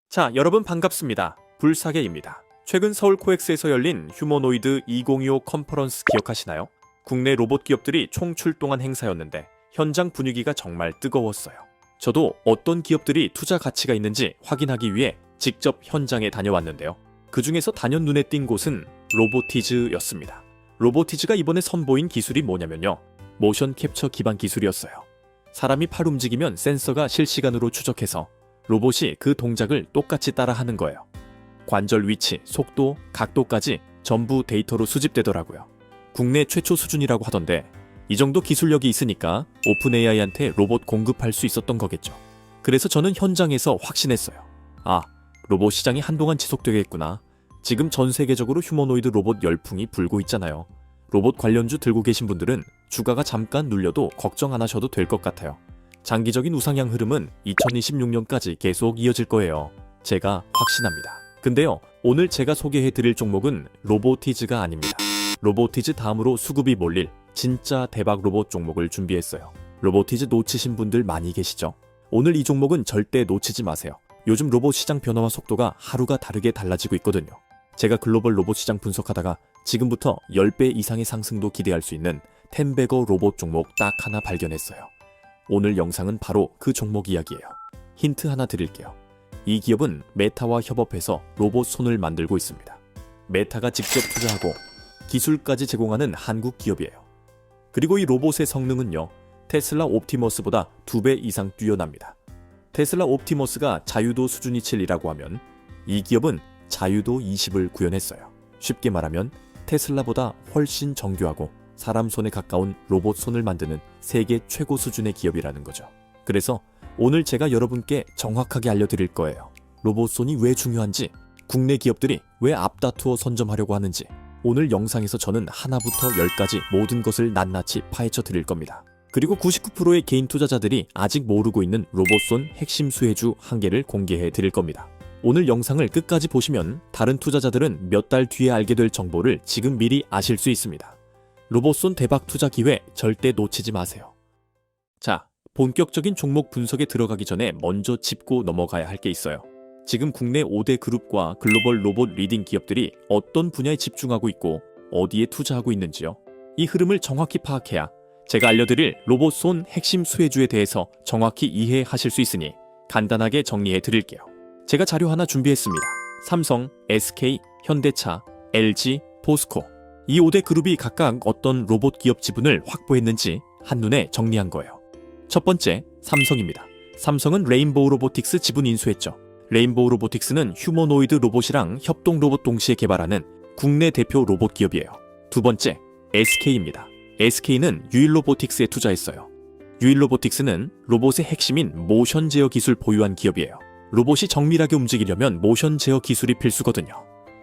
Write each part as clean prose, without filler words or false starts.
자, 여러분 반갑습니다. 불사계입니다. 최근 서울 코엑스에서 열린 휴머노이드 2025 컨퍼런스 기억하시나요? 국내 로봇 기업들이 총 출동한 행사였는데 현장 분위기가 정말 뜨거웠어요. 저도 어떤 기업들이 투자 가치가 있는지 확인하기 위해 직접 현장에 다녀왔는데요. 그 중에서 단연 눈에 띈 곳은 로보티즈였습니다. 로보티즈가 이번에 선보인 기술이 뭐냐면요. 모션 캡처 기반 기술이었어요. 사람이 팔 움직이면 센서가 실시간으로 추적해서 로봇이 그 동작을 똑같이 따라하는 거예요. 관절 위치, 속도, 각도까지 전부 데이터로 수집되더라고요. 국내 최초 수준이라고 하던데 이 정도 기술력이 있으니까 오픈 AI한테 로봇 공급할 수 있었던 거겠죠. 그래서 저는 현장에서 확신했어요. 아, 로봇 시장이 한동안 지속되겠구나. 지금 전 세계적으로 휴머노이드 로봇 열풍이 불고 있잖아요. 로봇 관련주 들고 계신 분들은 주가가 잠깐 눌려도 걱정 안 하셔도 될 것 같아요. 장기적인 우상향 흐름은 2026년까지 계속 이어질 거예요. 제가 확신합니다. 근데요, 오늘 제가 소개해드릴 종목은 로보티즈가 아닙니다. 로보티즈 다음으로 수급이 몰릴 진짜 대박 로봇 종목을 준비했어요. 로보티즈 놓치신 분들 많이 계시죠? 오늘 이 종목은 절대 놓치지 마세요. 요즘 로봇 시장 변화와 속도가 하루가 다르게 달라지고 있거든요. 제가 글로벌 로봇 시장 분석하다가 지금부터 10배 이상의 상승도 기대할 수 있는 텐베거 로봇 종목 딱 하나 발견했어요. 오늘 영상은 바로 그 종목 이야기예요. 힌트 하나 드릴게요. 이 기업은 메타와 협업해서 로봇 손을 만들고 있습니다. 메타가 직접 투자하고 기술까지 제공하는 한국 기업이에요. 그리고 이 로봇의 성능은요, 테슬라 옵티머스보다 2배 이상 뛰어납니다. 테슬라 옵티머스가 자유도 수준이 7이라고 하면 이 기업은 자유도 20을 구현했어요. 쉽게 말하면 테슬라보다 훨씬 정교하고 사람 손에 가까운 로봇 손을 만드는 세계 최고 수준의 기업이라는 거죠. 그래서 오늘 제가 여러분께 정확하게 알려드릴 거예요. 로봇 손이 왜 중요한지, 국내 기업들이 왜 앞다투어 선점하려고 하는지, 오늘 영상에서 저는 하나부터 10까지 모든 것을 낱낱이 파헤쳐 드릴 겁니다. 그리고 99%의 개인 투자자들이 아직 모르고 있는 로봇손 핵심 수혜주 한 개를 공개해 드릴 겁니다. 오늘 영상을 끝까지 보시면 다른 투자자들은 몇 달 뒤에 알게 될 정보를 지금 미리 아실 수 있습니다. 로봇손 대박 투자 기회 절대 놓치지 마세요. 자, 본격적인 종목 분석에 들어가기 전에 먼저 짚고 넘어가야 할 게 있어요. 지금 국내 5대 그룹과 글로벌 로봇 리딩 기업들이 어떤 분야에 집중하고 있고 어디에 투자하고 있는지요. 이 흐름을 정확히 파악해야 제가 알려드릴 로봇손 핵심 수혜주에 대해서 정확히 이해하실 수 있으니 간단하게 정리해 드릴게요. 제가 자료 하나 준비했습니다. 삼성, SK, 현대차, LG, 포스코 이 5대 그룹이 각각 어떤 로봇 기업 지분을 확보했는지 한눈에 정리한 거예요. 첫 번째, 삼성입니다. 삼성은 레인보우 로보틱스 지분 인수했죠. 레인보우 로보틱스는 휴머노이드 로봇이랑 협동 로봇 동시에 개발하는 국내 대표 로봇 기업이에요. 두 번째, SK입니다. SK는 유일로보틱스에 투자했어요. 유일로보틱스는 로봇의 핵심인 모션 제어 기술 보유한 기업이에요. 로봇이 정밀하게 움직이려면 모션 제어 기술이 필수거든요.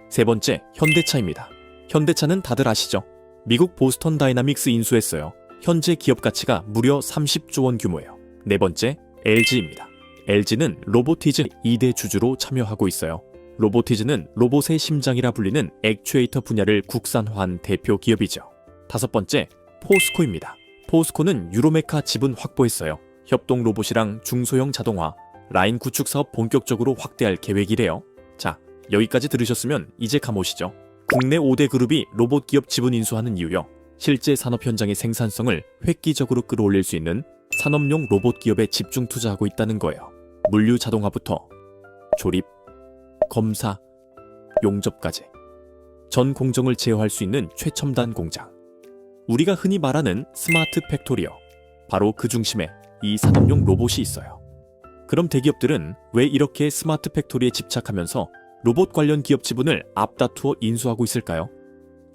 세 번째, 현대차입니다. 현대차는 다들 아시죠? 미국 보스턴 다이나믹스 인수했어요. 현재 기업 가치가 무려 30조 원 규모예요. 네 번째, LG입니다. LG는 로보티즈 2대 주주로 참여하고 있어요. 로보티즈는 로봇의 심장이라 불리는 액추에이터 분야를 국산화한 대표 기업이죠. 다섯 번째, 포스코입니다. 포스코는 유로메카 지분 확보했어요. 협동 로봇이랑 중소형 자동화, 라인 구축 사업 본격적으로 확대할 계획이래요. 자, 여기까지 들으셨으면 이제 감오시죠. 국내 5대 그룹이 로봇 기업 지분 인수하는 이유요. 실제 산업 현장의 생산성을 획기적으로 끌어올릴 수 있는 산업용 로봇 기업에 집중 투자하고 있다는 거예요. 물류 자동화부터 조립, 검사, 용접까지 전 공정을 제어할 수 있는 최첨단 공장. 우리가 흔히 말하는 스마트 팩토리요. 바로 그 중심에 이 산업용 로봇이 있어요. 그럼 대기업들은 왜 이렇게 스마트 팩토리에 집착하면서 로봇 관련 기업 지분을 앞다투어 인수하고 있을까요?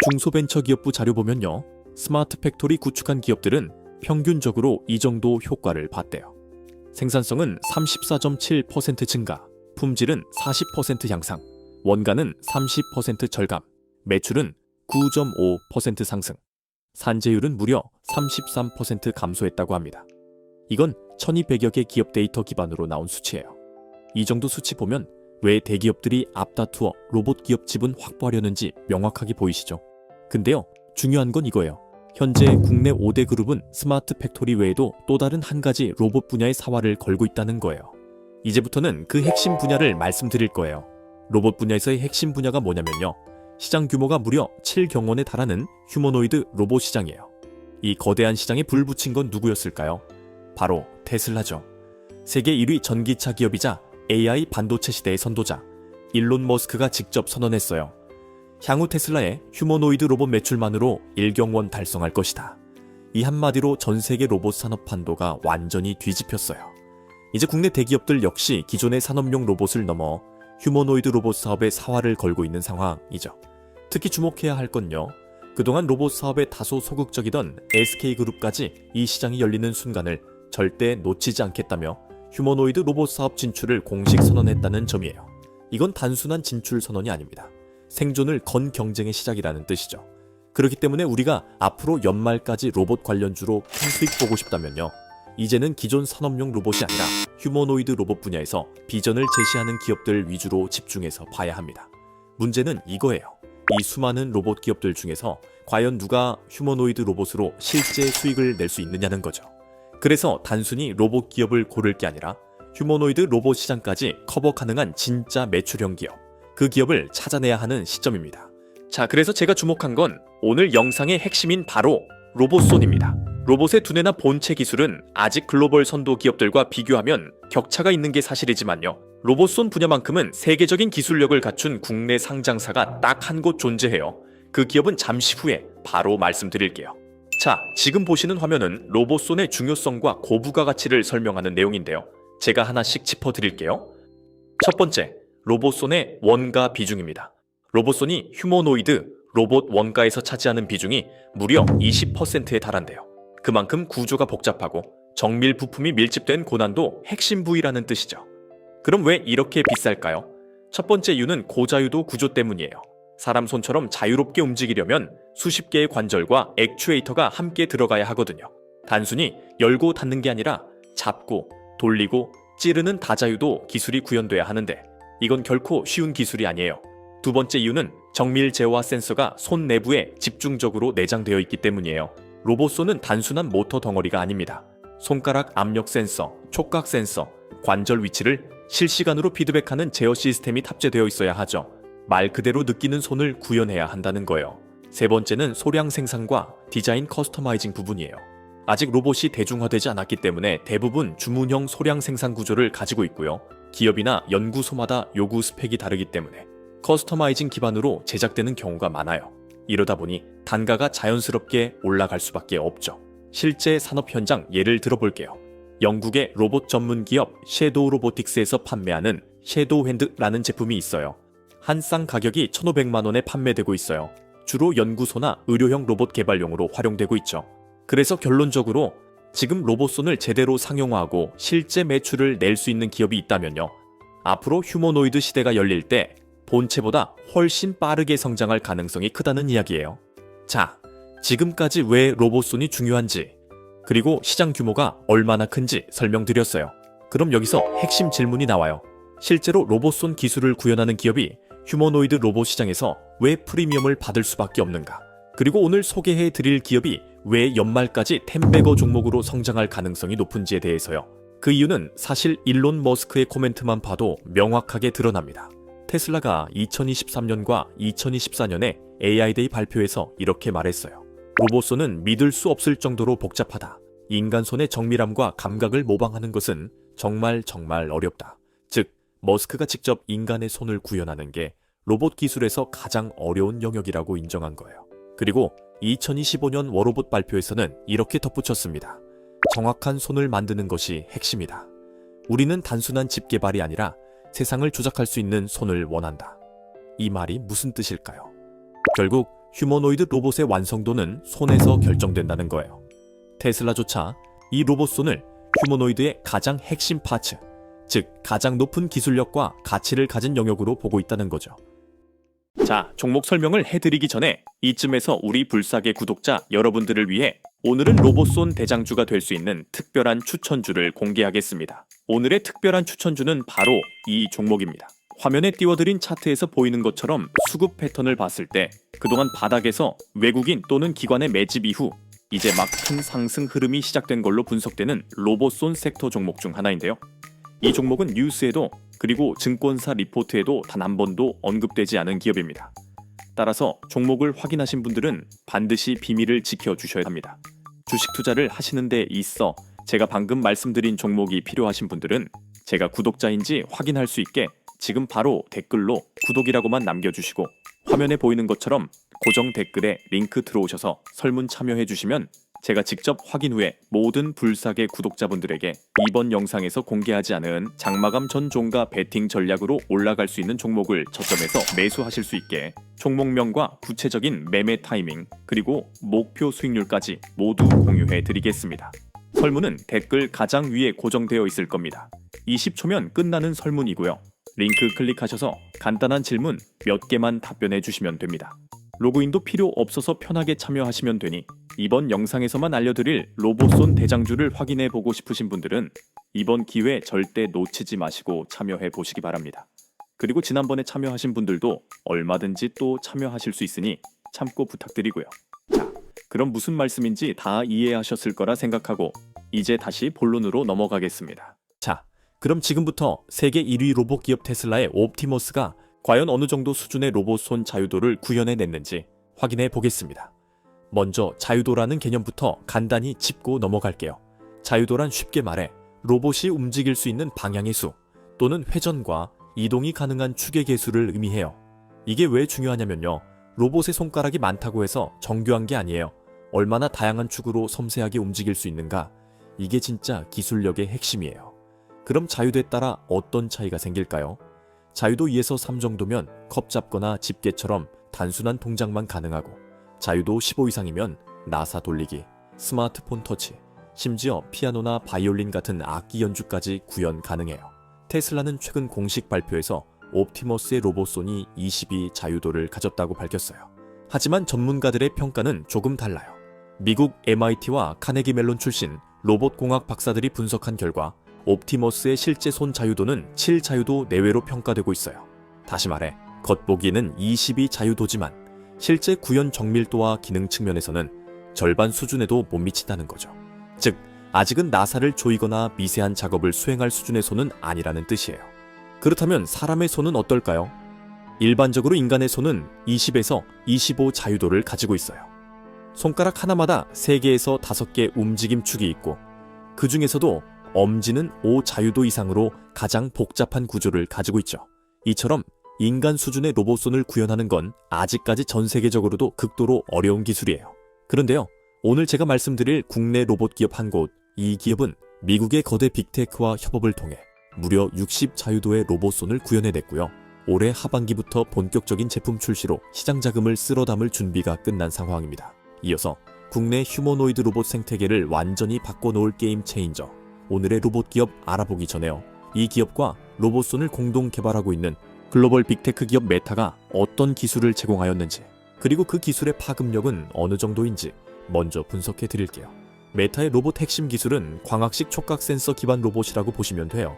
중소벤처기업부 자료 보면요. 스마트 팩토리 구축한 기업들은 평균적으로 이 정도 효과를 봤대요. 생산성은 34.7% 증가, 품질은 40% 향상, 원가는 30% 절감, 매출은 9.5% 상승, 산재율은 무려 33% 감소했다고 합니다. 이건 1200여 개 기업 데이터 기반으로 나온 수치예요. 이 정도 수치 보면 왜 대기업들이 앞다투어 로봇 기업 지분 확보하려는지 명확하게 보이시죠? 근데요, 중요한 건 이거예요. 현재 국내 5대 그룹은 스마트 팩토리 외에도 또 다른 한 가지 로봇 분야의 사활을 걸고 있다는 거예요. 이제부터는 그 핵심 분야를 말씀드릴 거예요. 로봇 분야에서의 핵심 분야가 뭐냐면요. 시장 규모가 무려 7경 원에 달하는 휴머노이드 로봇 시장이에요. 이 거대한 시장에 불 붙인 건 누구였을까요? 바로 테슬라죠. 세계 1위 전기차 기업이자 AI 반도체 시대의 선도자 일론 머스크가 직접 선언했어요. 향후 테슬라의 휴머노이드 로봇 매출만으로 1경원 달성할 것이다. 이 한마디로 전 세계 로봇 산업 판도가 완전히 뒤집혔어요. 이제 국내 대기업들 역시 기존의 산업용 로봇을 넘어 휴머노이드 로봇 사업에 사활을 걸고 있는 상황이죠. 특히 주목해야 할 건요. 그동안 로봇 사업에 다소 소극적이던 SK그룹까지 이 시장이 열리는 순간을 절대 놓치지 않겠다며 휴머노이드 로봇 사업 진출을 공식 선언했다는 점이에요. 이건 단순한 진출 선언이 아닙니다. 생존을 건 경쟁의 시작이라는 뜻이죠. 그렇기 때문에 우리가 앞으로 연말까지 로봇 관련주로 큰 수익 보고 싶다면요. 이제는 기존 산업용 로봇이 아니라 휴머노이드 로봇 분야에서 비전을 제시하는 기업들 위주로 집중해서 봐야 합니다. 문제는 이거예요. 이 수많은 로봇 기업들 중에서 과연 누가 휴머노이드 로봇으로 실제 수익을 낼 수 있느냐는 거죠. 그래서 단순히 로봇 기업을 고를 게 아니라 휴머노이드 로봇 시장까지 커버 가능한 진짜 매출형 기업, 그 기업을 찾아내야 하는 시점입니다. 자, 그래서 제가 주목한 건 오늘 영상의 핵심인 바로 로봇손입니다. 로봇의 두뇌나 본체 기술은 아직 글로벌 선도 기업들과 비교하면 격차가 있는 게 사실이지만요. 로봇손 분야만큼은 세계적인 기술력을 갖춘 국내 상장사가 딱 한 곳 존재해요. 그 기업은 잠시 후에 바로 말씀드릴게요. 자, 지금 보시는 화면은 로봇손의 중요성과 고부가 가치를 설명하는 내용인데요. 제가 하나씩 짚어드릴게요. 첫 번째, 로봇손의 원가 비중입니다. 로봇손이 휴머노이드 로봇 원가에서 차지하는 비중이 무려 20%에 달한대요. 그만큼 구조가 복잡하고 정밀 부품이 밀집된 고난도 핵심 부위라는 뜻이죠. 그럼 왜 이렇게 비쌀까요? 첫 번째 이유는 고자유도 구조 때문이에요. 사람 손처럼 자유롭게 움직이려면 수십 개의 관절과 액추에이터가 함께 들어가야 하거든요. 단순히 열고 닫는 게 아니라 잡고 돌리고 찌르는 다자유도 기술이 구현돼야 하는데 이건 결코 쉬운 기술이 아니에요. 두 번째 이유는 정밀 제어와 센서가 손 내부에 집중적으로 내장되어 있기 때문이에요. 로봇손은 단순한 모터 덩어리가 아닙니다. 손가락 압력 센서, 촉각 센서, 관절 위치를 실시간으로 피드백하는 제어 시스템이 탑재되어 있어야 하죠. 말 그대로 느끼는 손을 구현해야 한다는 거예요. 세 번째는 소량 생산과 디자인 커스터마이징 부분이에요. 아직 로봇이 대중화되지 않았기 때문에 대부분 주문형 소량 생산 구조를 가지고 있고요. 기업이나 연구소마다 요구 스펙이 다르기 때문에 커스터마이징 기반으로 제작되는 경우가 많아요. 이러다 보니 단가가 자연스럽게 올라갈 수밖에 없죠. 실제 산업 현장 예를 들어볼게요. 영국의 로봇 전문 기업 섀도우 로보틱스에서 판매하는 섀도우 핸드라는 제품이 있어요. 한 쌍 가격이 1,500만 원에 판매되고 있어요. 주로 연구소나 의료형 로봇 개발용으로 활용되고 있죠. 그래서 결론적으로 지금 로봇손을 제대로 상용화하고 실제 매출을 낼 수 있는 기업이 있다면요. 앞으로 휴머노이드 시대가 열릴 때 본체보다 훨씬 빠르게 성장할 가능성이 크다는 이야기예요. 자, 지금까지 왜 로봇손이 중요한지, 그리고 시장 규모가 얼마나 큰지 설명드렸어요. 그럼 여기서 핵심 질문이 나와요. 실제로 로봇손 기술을 구현하는 기업이 휴머노이드 로봇 시장에서 왜 프리미엄을 받을 수밖에 없는가? 그리고 오늘 소개해드릴 기업이 왜 연말까지 텐베거 종목으로 성장할 가능성이 높은지에 대해서요. 그 이유는 사실 일론 머스크의 코멘트만 봐도 명확하게 드러납니다. 테슬라가 2023년과 2024년에 AI데이 발표에서 이렇게 말했어요. 로봇손은 믿을 수 없을 정도로 복잡하다. 인간 손의 정밀함과 감각을 모방하는 것은 정말 어렵다. 즉, 머스크가 직접 인간의 손을 구현하는 게 로봇 기술에서 가장 어려운 영역이라고 인정한 거예요. 그리고 2025년 워로봇 발표에서는 이렇게 덧붙였습니다. 정확한 손을 만드는 것이 핵심이다. 우리는 단순한 집 개발이 아니라 세상을 조작할 수 있는 손을 원한다. 이 말이 무슨 뜻일까요? 결국 휴머노이드 로봇의 완성도는 손에서 결정된다는 거예요. 테슬라조차 이 로봇손을 휴머노이드의 가장 핵심 파츠, 즉 가장 높은 기술력과 가치를 가진 영역으로 보고 있다는 거죠. 자, 종목 설명을 해드리기 전에 이쯤에서 우리 불사계 구독자 여러분들을 위해 오늘은 로봇손 대장주가 될 수 있는 특별한 추천주를 공개하겠습니다. 오늘의 특별한 추천주는 바로 이 종목입니다. 화면에 띄워드린 차트에서 보이는 것처럼 수급 패턴을 봤을 때 그동안 바닥에서 외국인 또는 기관의 매집 이후 이제 막 큰 상승 흐름이 시작된 걸로 분석되는 로봇손 섹터 종목 중 하나인데요. 이 종목은 뉴스에도 그리고 증권사 리포트에도 단 한 번도 언급되지 않은 기업입니다. 따라서 종목을 확인하신 분들은 반드시 비밀을 지켜주셔야 합니다. 주식 투자를 하시는 데 있어 제가 방금 말씀드린 종목이 필요하신 분들은 제가 구독자인지 확인할 수 있게 지금 바로 댓글로 구독이라고만 남겨주시고 화면에 보이는 것처럼 고정 댓글에 링크 들어오셔서 설문 참여해 주시면 제가 직접 확인 후에 모든 불사계 구독자분들에게 이번 영상에서 공개하지 않은 장마감 전 종가 베팅 전략으로 올라갈 수 있는 종목을 저점에서 매수하실 수 있게 종목명과 구체적인 매매 타이밍 그리고 목표 수익률까지 모두 공유해 드리겠습니다. 설문은 댓글 가장 위에 고정되어 있을 겁니다. 20초면 끝나는 설문이고요. 링크 클릭하셔서 간단한 질문 몇 개만 답변해 주시면 됩니다. 로그인도 필요 없어서 편하게 참여하시면 되니 이번 영상에서만 알려드릴 로봇손 대장주를 확인해 보고 싶으신 분들은 이번 기회 절대 놓치지 마시고 참여해 보시기 바랍니다. 그리고 지난번에 참여하신 분들도 얼마든지 또 참여하실 수 있으니 참고 부탁드리고요. 자, 그럼 무슨 말씀인지 다 이해하셨을 거라 생각하고 이제 다시 본론으로 넘어가겠습니다. 자, 그럼 지금부터 세계 1위 로봇 기업 테슬라의 옵티머스가 과연 어느 정도 수준의 로봇손 자유도를 구현해냈는지 확인해 보겠습니다. 먼저 자유도라는 개념부터 간단히 짚고 넘어갈게요. 자유도란 쉽게 말해 로봇이 움직일 수 있는 방향의 수 또는 회전과 이동이 가능한 축의 개수를 의미해요. 이게 왜 중요하냐면요. 로봇의 손가락이 많다고 해서 정교한 게 아니에요. 얼마나 다양한 축으로 섬세하게 움직일 수 있는가, 이게 진짜 기술력의 핵심이에요. 그럼 자유도에 따라 어떤 차이가 생길까요? 자유도 2에서 3 정도면 컵 잡거나 집게처럼 단순한 동작만 가능하고 자유도 15 이상이면 나사 돌리기, 스마트폰 터치, 심지어 피아노나 바이올린 같은 악기 연주까지 구현 가능해요. 테슬라는 최근 공식 발표에서 옵티머스의 로봇손이 22 자유도를 가졌다고 밝혔어요. 하지만 전문가들의 평가는 조금 달라요. 미국 MIT와 카네기 멜론 출신 로봇공학 박사들이 분석한 결과 옵티머스의 실제 손 자유도는 7 자유도 내외로 평가되고 있어요. 다시 말해 겉보기에는 22 자유도지만 실제 구현 정밀도와 기능 측면에서는 절반 수준에도 못 미친다는 거죠. 즉 아직은 나사를 조이거나 미세한 작업을 수행할 수준의 손은 아니라는 뜻이에요. 그렇다면 사람의 손은 어떨까요? 일반적으로 인간의 손은 20에서 25 자유도를 가지고 있어요. 손가락 하나마다 3개에서 5개 움직임 축이 있고 그 중에서도 엄지는 5 자유도 이상으로 가장 복잡한 구조를 가지고 있죠. 이처럼 인간 수준의 로봇손을 구현하는 건 아직까지 전 세계적으로도 극도로 어려운 기술이에요. 그런데요, 오늘 제가 말씀드릴 국내 로봇 기업 한 곳, 이 기업은 미국의 거대 빅테크와 협업을 통해 무려 60 자유도의 로봇손을 구현해냈고요. 올해 하반기부터 본격적인 제품 출시로 시장 자금을 쓸어 담을 준비가 끝난 상황입니다. 이어서 국내 휴머노이드 로봇 생태계를 완전히 바꿔놓을 게임 체인저, 오늘의 로봇 기업 알아보기 전에요. 이 기업과 로봇손을 공동 개발하고 있는 글로벌 빅테크 기업 메타가 어떤 기술을 제공하였는지, 그리고 그 기술의 파급력은 어느 정도인지 먼저 분석해 드릴게요. 메타의 로봇 핵심 기술은 광학식 촉각 센서 기반 로봇이라고 보시면 돼요.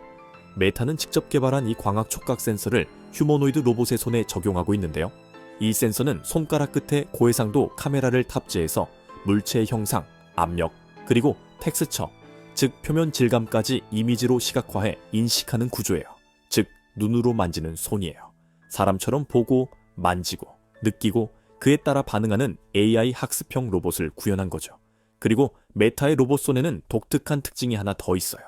메타는 직접 개발한 이 광학 촉각 센서를 휴머노이드 로봇의 손에 적용하고 있는데요. 이 센서는 손가락 끝에 고해상도 카메라를 탑재해서 물체의 형상, 압력, 그리고 텍스처, 즉 표면 질감까지 이미지로 시각화해 인식하는 구조예요. 즉 눈으로 만지는 손이에요. 사람처럼 보고, 만지고, 느끼고 그에 따라 반응하는 AI 학습형 로봇을 구현한 거죠. 그리고 메타의 로봇손에는 독특한 특징이 하나 더 있어요.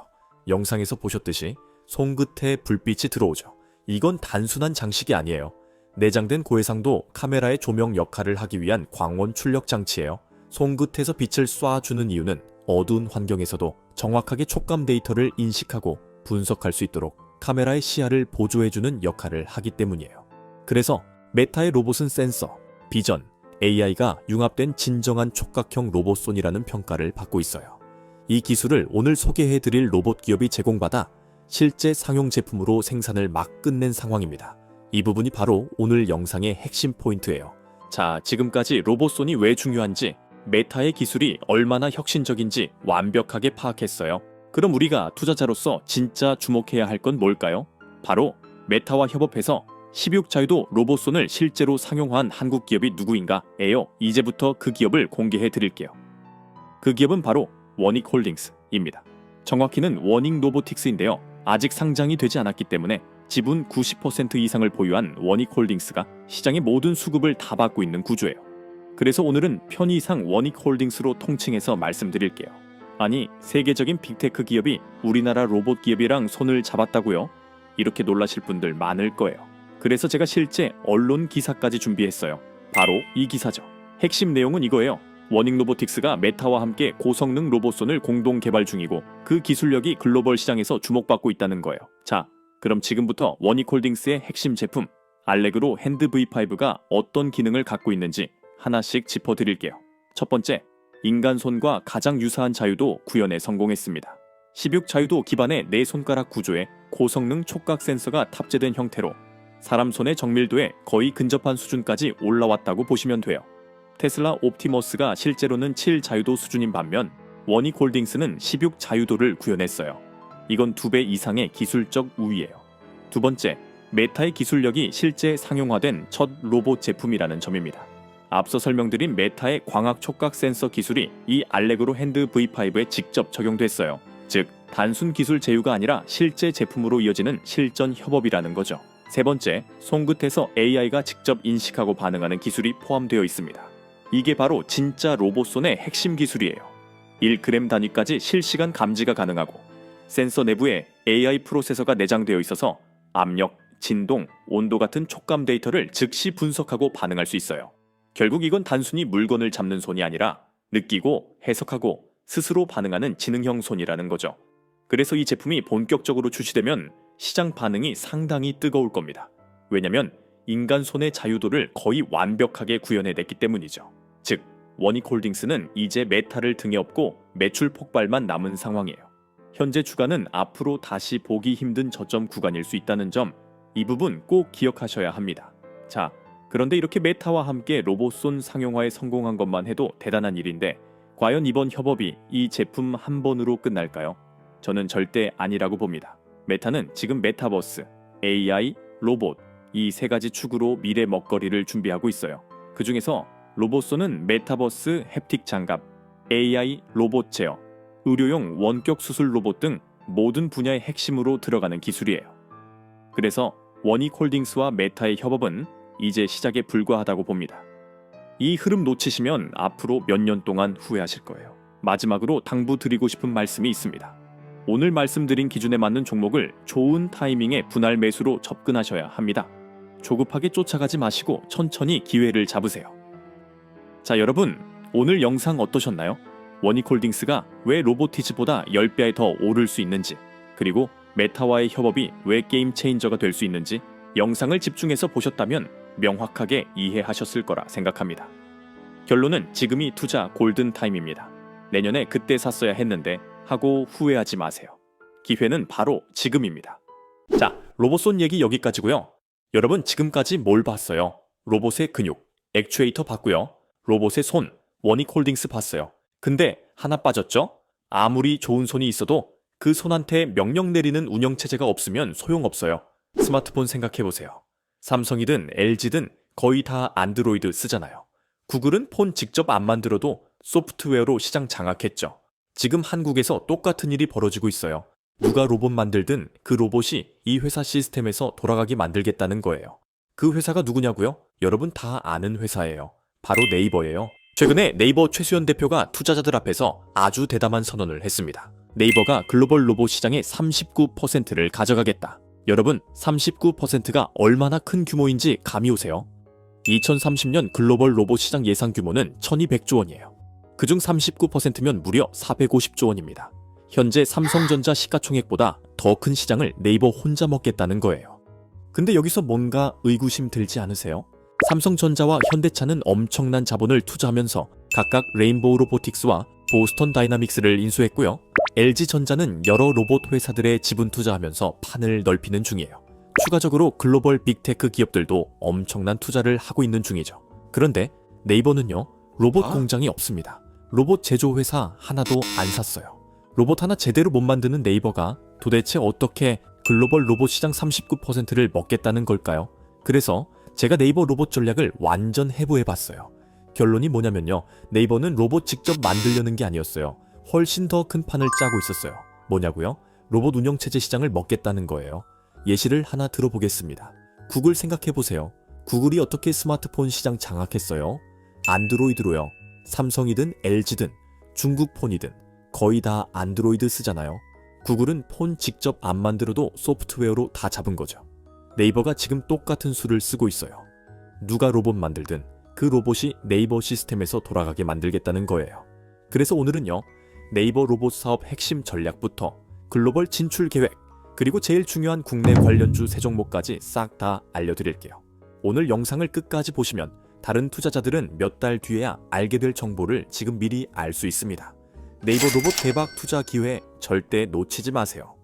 영상에서 보셨듯이 손끝에 불빛이 들어오죠. 이건 단순한 장식이 아니에요. 내장된 고해상도 카메라의 조명 역할을 하기 위한 광원 출력 장치예요. 손끝에서 빛을 쏴주는 이유는 어두운 환경에서도 정확하게 촉감 데이터를 인식하고 분석할 수 있도록 카메라의 시야를 보조해주는 역할을 하기 때문이에요. 그래서 메타의 로봇은 센서, 비전, AI가 융합된 진정한 촉각형 로봇손이라는 평가를 받고 있어요. 이 기술을 오늘 소개해드릴 로봇 기업이 제공받아 실제 상용 제품으로 생산을 막 끝낸 상황입니다. 이 부분이 바로 오늘 영상의 핵심 포인트예요. 자, 지금까지 로봇손이 왜 중요한지, 메타의 기술이 얼마나 혁신적인지 완벽하게 파악했어요. 그럼 우리가 투자자로서 진짜 주목해야 할 건 뭘까요? 바로 메타와 협업해서 16 자유도 로봇손을 실제로 상용화한 한국 기업이 누구인가예요. 이제부터 그 기업을 공개해 드릴게요. 그 기업은 바로 워닉홀딩스입니다. 정확히는 워닝 로보틱스인데요. 아직 상장이 되지 않았기 때문에 지분 90% 이상을 보유한 원익홀딩스가 시장의 모든 수급을 다 받고 있는 구조예요. 그래서 오늘은 편의상 원익홀딩스로 통칭해서 말씀드릴게요. 아니, 세계적인 빅테크 기업이 우리나라 로봇 기업이랑 손을 잡았다고요? 이렇게 놀라실 분들 많을 거예요. 그래서 제가 실제 언론 기사까지 준비했어요. 바로 이 기사죠. 핵심 내용은 이거예요. 원익로보틱스가 메타와 함께 고성능 로봇손을 공동 개발 중이고 그 기술력이 글로벌 시장에서 주목받고 있다는 거예요. 자, 그럼 지금부터 원익홀딩스의 핵심 제품 알렉으로 핸드 V5가 어떤 기능을 갖고 있는지 하나씩 짚어드릴게요. 첫 번째, 인간 손과 가장 유사한 자유도 구현에 성공했습니다. 16 자유도 기반의 네 손가락 구조에 고성능 촉각 센서가 탑재된 형태로 사람 손의 정밀도에 거의 근접한 수준까지 올라왔다고 보시면 돼요. 테슬라 옵티머스가 실제로는 7 자유도 수준인 반면 원익홀딩스는 16 자유도를 구현했어요. 이건 2배 이상의 기술적 우위예요. 두 번째, 메타의 기술력이 실제 상용화된 첫 로봇 제품이라는 점입니다. 앞서 설명드린 메타의 광학 촉각 센서 기술이 이 알렉으로 핸드 V5에 직접 적용됐어요. 즉, 단순 기술 제휴가 아니라 실제 제품으로 이어지는 실전 협업이라는 거죠. 세 번째, 손끝에서 AI가 직접 인식하고 반응하는 기술이 포함되어 있습니다. 이게 바로 진짜 로봇손의 핵심 기술이에요. 1g 단위까지 실시간 감지가 가능하고 센서 내부에 AI 프로세서가 내장되어 있어서 압력, 진동, 온도 같은 촉감 데이터를 즉시 분석하고 반응할 수 있어요. 결국 이건 단순히 물건을 잡는 손이 아니라 느끼고 해석하고 스스로 반응하는 지능형 손이라는 거죠. 그래서 이 제품이 본격적으로 출시되면 시장 반응이 상당히 뜨거울 겁니다. 왜냐면 인간 손의 자유도를 거의 완벽하게 구현해냈기 때문이죠. 즉, 원익홀딩스는 이제 메타를 등에 업고 매출 폭발만 남은 상황이에요. 현재 주가는 앞으로 다시 보기 힘든 저점 구간일 수 있다는 점, 이 부분 꼭 기억하셔야 합니다. 자, 그런데 이렇게 메타와 함께 로봇손 상용화에 성공한 것만 해도 대단한 일인데 과연 이번 협업이 이 제품 한 번으로 끝날까요? 저는 절대 아니라고 봅니다. 메타는 지금 메타버스, AI, 로봇 이 세 가지 축으로 미래 먹거리를 준비하고 있어요. 그 중에서 로봇손은 메타버스 햅틱 장갑, AI 로봇 제어, 의료용 원격 수술 로봇 등 모든 분야의 핵심으로 들어가는 기술이에요. 그래서 원익홀딩스와 메타의 협업은 이제 시작에 불과하다고 봅니다. 이 흐름 놓치시면 앞으로 몇 년 동안 후회하실 거예요. 마지막으로 당부드리고 싶은 말씀이 있습니다. 오늘 말씀드린 기준에 맞는 종목을 좋은 타이밍에 분할 매수로 접근하셔야 합니다. 조급하게 쫓아가지 마시고 천천히 기회를 잡으세요. 자, 여러분, 오늘 영상 어떠셨나요? 원익홀딩스가 왜 로보티즈보다 10배 더 오를 수 있는지, 그리고 메타와의 협업이 왜 게임 체인저가 될 수 있는지 영상을 집중해서 보셨다면 명확하게 이해하셨을 거라 생각합니다. 결론은 지금이 투자 골든타임입니다. 내년에 그때 샀어야 했는데 하고 후회하지 마세요. 기회는 바로 지금입니다. 자, 로봇손 얘기 여기까지고요. 여러분, 지금까지 뭘 봤어요? 로봇의 근육, 액추에이터 봤고요. 로봇의 손, 원익홀딩스 봤어요. 근데 하나 빠졌죠? 아무리 좋은 손이 있어도 그 손한테 명령 내리는 운영체제가 없으면 소용없어요. 스마트폰 생각해보세요. 삼성이든 LG든 거의 다 안드로이드 쓰잖아요. 구글은 폰 직접 안 만들어도 소프트웨어로 시장 장악했죠. 지금 한국에서 똑같은 일이 벌어지고 있어요. 누가 로봇 만들든 그 로봇이 이 회사 시스템에서 돌아가게 만들겠다는 거예요. 그 회사가 누구냐고요? 여러분 다 아는 회사예요. 바로 네이버예요. 최근에 네이버 최수연 대표가 투자자들 앞에서 아주 대담한 선언을 했습니다. 네이버가 글로벌 로봇 시장의 39%를 가져가겠다. 여러분, 39%가 얼마나 큰 규모인지 감이 오세요? 2030년 글로벌 로봇 시장 예상 규모는 1200조 원이에요. 그중 39%면 무려 450조 원입니다. 현재 삼성전자 시가총액보다 더 큰 시장을 네이버 혼자 먹겠다는 거예요. 근데 여기서 뭔가 의구심 들지 않으세요? 삼성전자와 현대차는 엄청난 자본을 투자하면서 각각 레인보우 로보틱스와 보스턴 다이나믹스를 인수했고요. LG전자는 여러 로봇 회사들의 지분 투자하면서 판을 넓히는 중이에요. 추가적으로 글로벌 빅테크 기업들도 엄청난 투자를 하고 있는 중이죠. 그런데 네이버는요, 로봇 공장이 없습니다. 로봇 제조 회사 하나도 안 샀어요. 로봇 하나 제대로 못 만드는 네이버가 도대체 어떻게 글로벌 로봇 시장 39%를 먹겠다는 걸까요? 그래서 제가 네이버 로봇 전략을 완전 해부해봤어요. 결론이 뭐냐면요, 네이버는 로봇 직접 만들려는 게 아니었어요. 훨씬 더 큰 판을 짜고 있었어요. 뭐냐고요? 로봇 운영체제 시장을 먹겠다는 거예요. 예시를 하나 들어보겠습니다. 구글 생각해보세요. 구글이 어떻게 스마트폰 시장 장악했어요? 안드로이드로요. 삼성이든 LG든 중국 폰이든 거의 다 안드로이드 쓰잖아요. 구글은 폰 직접 안 만들어도 소프트웨어로 다 잡은 거죠. 네이버가 지금 똑같은 수를 쓰고 있어요. 누가 로봇 만들든 그 로봇이 네이버 시스템에서 돌아가게 만들겠다는 거예요. 그래서 오늘은요, 네이버 로봇 사업 핵심 전략부터 글로벌 진출 계획, 그리고 제일 중요한 국내 관련주 세 종목까지 싹 다 알려드릴게요. 오늘 영상을 끝까지 보시면 다른 투자자들은 몇 달 뒤에야 알게 될 정보를 지금 미리 알 수 있습니다. 네이버 로봇 대박 투자 기회 절대 놓치지 마세요.